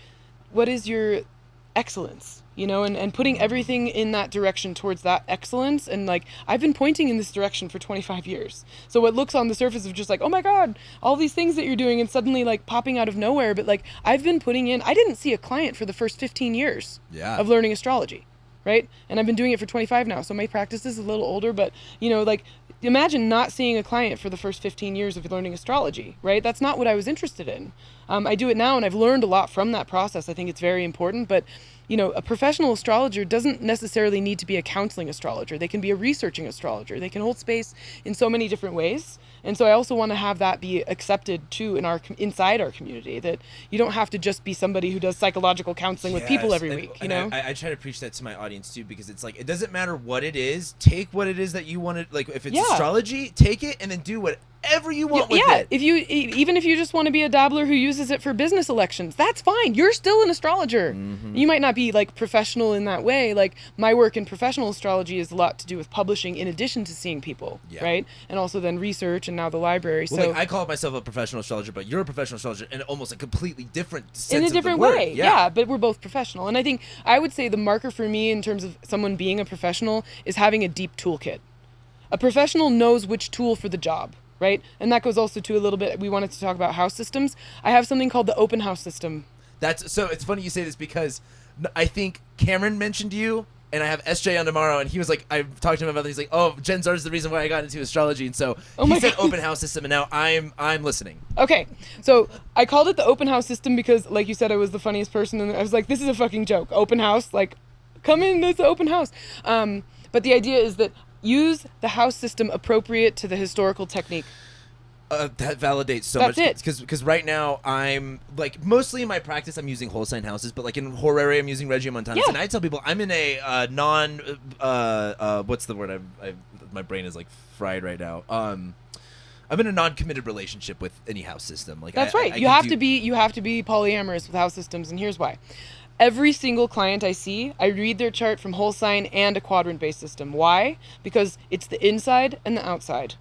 excellence, and putting everything in that direction towards that excellence. And like, I've been pointing in this direction for 25 years. So what looks on the surface of just like, oh my God, all these things that you're doing and suddenly like popping out of nowhere. But like, I've been putting in, I didn't see a client for the first 15 years of learning astrology. Right. And I've been doing it for 25 now. So my practice is a little older, but like, imagine not seeing a client for the first 15 years of learning astrology, right? That's not what I was interested in. I do it now, and I've learned a lot from that process. I think it's very important, but a professional astrologer doesn't necessarily need to be a counseling astrologer. They can be a researching astrologer. They can hold space in so many different ways. And so I also want to have that be accepted too inside our community, that you don't have to just be somebody who does psychological counseling with people every week, I try to preach that to my audience too, because it's like, it doesn't matter what it is. Take what it is that you want to, like, if it's astrology, take it and then do whatever you want with it. Even if you just want to be a dabbler who uses it for business elections, that's fine. You're still an astrologer. You might not be like professional in that way. Like, my work in professional astrology is a lot to do with publishing in addition to seeing people, right? And also then research and now the library. Well, so like, I call myself a professional astrologer, but you're a professional astrologer in almost a completely different sense in a of the different word. way. But we're both professional. And I think I would say the marker for me in terms of someone being a professional is having a deep toolkit. A professional knows which tool for the job. Right? And that goes also to a little bit, we wanted to talk about house systems. I have something called the open house system. So it's funny you say this, because I think Cameron mentioned you, and I have SJ on tomorrow, and he was like, I talked to him about this, he's like, oh, Jenn Zahrt is the reason why I got into astrology. And so he said open house system, and now I'm listening. Okay. So I called it the open house system because, like you said, I was the funniest person, and I was like, this is a fucking joke. Open house, like, come in, it's an open house. But the idea is that use the house system appropriate to the historical technique. That validates so That's much, because right now I'm like, mostly in my practice I'm using whole sign houses, but like in horary I'm using Regiomontanus, and I tell people I'm in a what's the word? My brain is like fried right now. I'm in a non-committed relationship with any house system. Like, that's right. You have to be polyamorous with house systems, and here's why. Every single client I see, I read their chart from whole sign and a quadrant-based system. Why? Because it's the inside and the outside.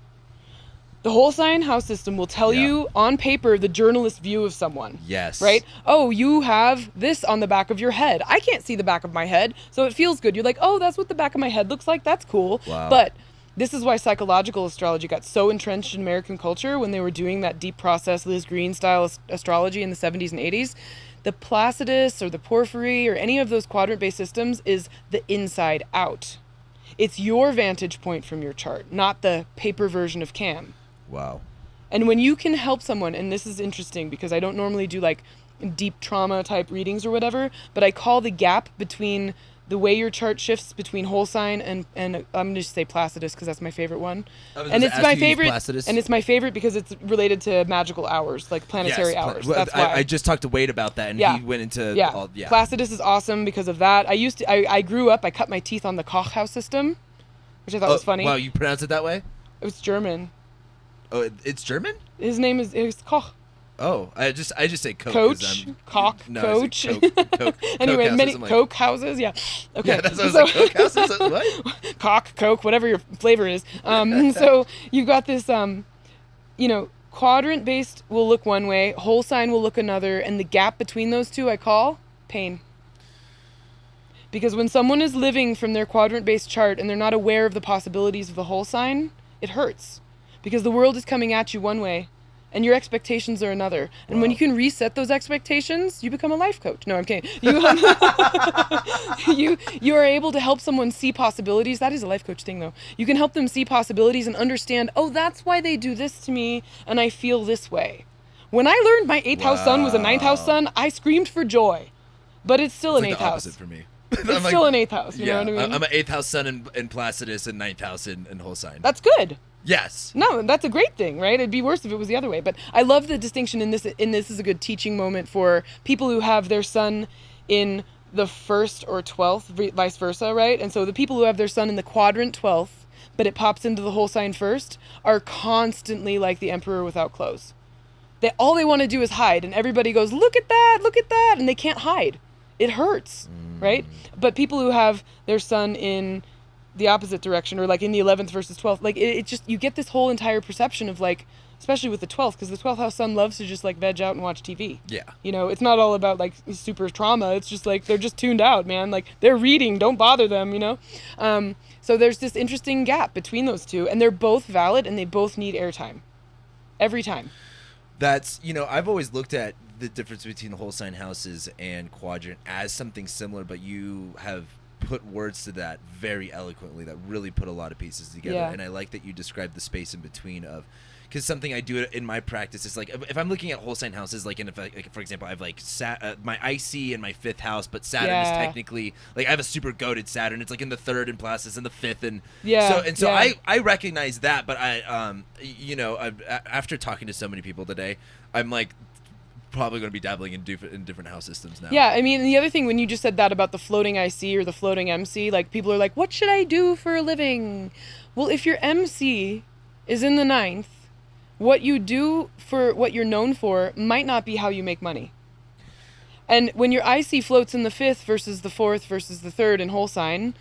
The whole sign house system will tell you on paper the journalist view of someone. Yes. Right? Oh, you have this on the back of your head. I can't see the back of my head, so it feels good. You're like, oh, that's what the back of my head looks like. That's cool. Wow. But this is why psychological astrology got so entrenched in American culture when they were doing that deep process, Liz Green style astrology in the 70s and 80s. The Placidus or the Porphyry or any of those quadrant-based systems is the inside out. It's your vantage point from your chart, not the paper version of Cam. Wow. And when you can help someone, and this is interesting because I don't normally do like deep trauma type readings or whatever, but I call the gap between the way your chart shifts between whole sign and I'm going to just say Placidus because that's my favorite one. And it's my favorite. And it's my favorite because it's related to magical hours, like planetary hours. That's why. I just talked to Wade about that, and he went into all. Yeah. Placidus is awesome because of that. I grew up, I cut my teeth on the Koch house system, which I thought was funny. Wow, you pronounce it that way? It was German. Oh, it's German? His name is Koch. Oh, I just say Coke. Coach, Cock, no, Coach. Coke. Anyway, Coke many houses, Coke houses, yeah. Okay. Yeah, that's what I was like, Coke houses? What? Cock, Coke, whatever your flavor is. So you've got this, quadrant-based will look one way, whole sign will look another, and the gap between those two I call pain. Because when someone is living from their quadrant-based chart and they're not aware of the possibilities of the whole sign, it hurts. Because the world is coming at you one way, and your expectations are another. And when you can reset those expectations, you become a life coach. No, I'm kidding. You are able to help someone see possibilities. That is a life coach thing, though. You can help them see possibilities and understand, oh, that's why they do this to me, and I feel this way. When I learned my 8th house sun was a 9th house sun, I screamed for joy. But it's still an 8th house. It's the opposite for me. It's still an 8th house, you know what I mean? I'm an 8th house sun in Placidus and 9th house in whole sign. That's good. Yes. No, that's a great thing, right? It'd be worse if it was the other way. But I love the distinction in this. In this is a good teaching moment for people who have their sun in the 1st or 12th, vice versa, right? And so the people who have their sun in the quadrant 12th, but it pops into the whole sign first, are constantly like the emperor without clothes. All they want to do is hide, and everybody goes, look at that, and they can't hide. It hurts, right? But people who have their sun in the opposite direction, or like in the 11th versus 12th. Like it just, you get this whole entire perception of like, especially with the 12th, because the 12th house sun loves to just like veg out and watch TV. Yeah. You know, it's not all about like super trauma. It's just like they're just tuned out, man. Like they're reading, don't bother them, you know? So there's this interesting gap between those two, and they're both valid and they both need airtime. Every time. That's, you know, I've always looked at the difference between the whole sign houses and quadrant as something similar, but you have put words to that very eloquently that really put a lot of pieces together. Yeah. And I like that you described the space in between of, because something I do in my practice is like, if I'm looking at whole sign houses, like, like for example, I have like my IC in my 5th house, but Saturn is technically, like, I have a super goated Saturn. It's like in the 3rd and Placidus in the 5th, and so I recognize that, but I you know, after talking to so many people today, I'm like probably going to be dabbling in different house systems now. Yeah, I mean, the other thing, when you just said that about the floating IC or the floating MC, like people are like, what should I do for a living? Well, if your MC is in the 9th, what you do for what you're known for might not be how you make money. And when your IC floats in the 5th versus the 4th versus the 3rd in whole sign,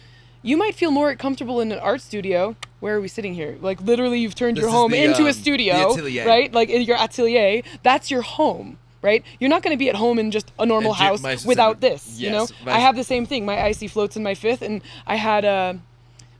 you might feel more comfortable in an art studio. Where are we sitting here? Like literally you've turned your home into a studio, right? Like in your atelier, that's your home, right? You're not going to be at home in just a normal house without this, you know? I have the same thing. My IC floats in my 5th, and I had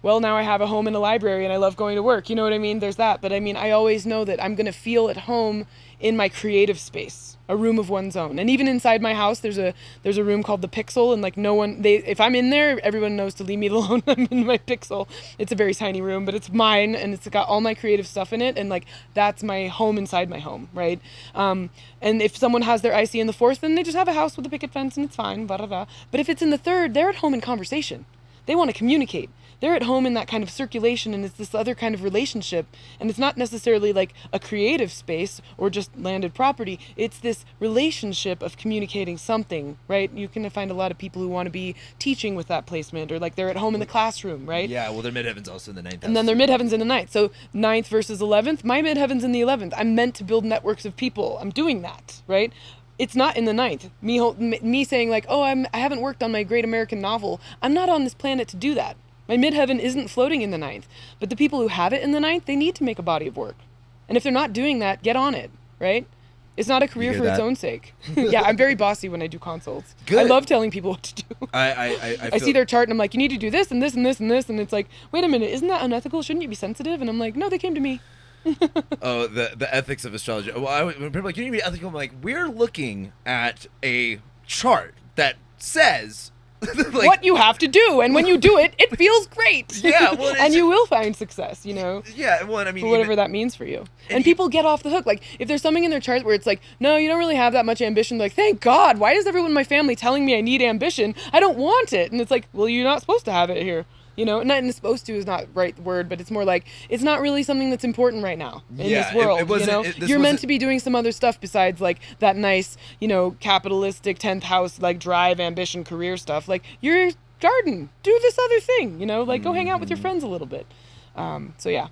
well, now I have a home and a library, and I love going to work. You know what I mean? There's that. But I mean, I always know that I'm going to feel at home in my creative space, a room of one's own. And even inside my house, there's a room called the Pixel, and like if I'm in there, everyone knows to leave me alone. I'm in my Pixel. It's a very tiny room, but it's mine, and it's got all my creative stuff in it, and like that's my home inside my home, right? And if someone has their IC in the 4th, then they just have a house with a picket fence, and it's fine, blah, blah, blah. But if it's in the 3rd, they're at home in conversation. They want to communicate. They're at home in that kind of circulation, and it's this other kind of relationship, and it's not necessarily like a creative space or just landed property. It's this relationship of communicating something, right? You can find a lot of people who want to be teaching with that placement, or like they're at home in the classroom, right? Yeah, well, their midheaven's also in the 9th. And then their midheaven's in the 9th. So 9th versus 11th, my midheaven's in the 11th. I'm meant to build networks of people. I'm doing that, right? It's not in the 9th. Me saying like, oh, I haven't worked on my great American novel. I'm not on this planet to do that. My midheaven isn't floating in the 9th. But the people who have it in the 9th, they need to make a body of work. And if they're not doing that, get on it, right? It's not a career for its own sake. Yeah, I'm very bossy when I do consults. Good. I love telling people what to do. I see their chart and I'm like, you need to do this and this and this and this. And it's like, wait a minute, isn't that unethical? Shouldn't you be sensitive? And I'm like, no, they came to me. Oh, the ethics of astrology. Well, when people are like, you need to be ethical, I'm like, we're looking at a chart that says like, what you have to do, and when you do it, it feels great. Yeah, well, and you will find success, you know. Yeah, well, I mean, for whatever that means for you. And people get off the hook. Like, if there's something in their chart where it's like, no, you don't really have that much ambition. Like, thank God. Why is everyone in my family telling me I need ambition? I don't want it. And it's like, well, you're not supposed to have it here. You know, and supposed to is not right word, but it's more like it's not really something that's important right now in this world. You know, you're meant to be doing some other stuff besides like that nice, you know, capitalistic 10th house like drive, ambition, career stuff. Like your garden, do this other thing. You know, like go hang out with your friends a little bit. So yeah.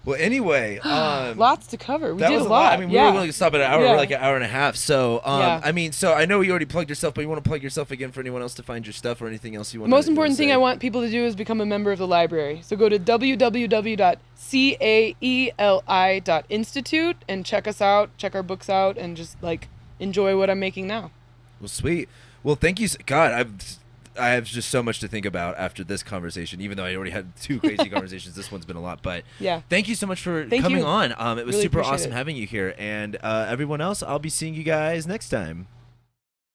Well, anyway, lots to cover. We that did was a lot. I mean, we were willing to stop at an hour, like an hour and a half. So, Yeah. I mean, so I know you already plugged yourself, but you want to plug yourself again for anyone else to find your stuff or anything else you want. The most important thing I want people to do is become a member of the library. So go to www.caeli.institute and check us out, check our books out, and just like enjoy what I'm making now. Well, sweet. Well, thank you. God, I have just so much to think about after this conversation, even though I already had 2 crazy conversations. This one's been a lot, but yeah. Thank you so much for coming on. It was really super awesome it. having you here. And everyone else, I'll be seeing you guys next time.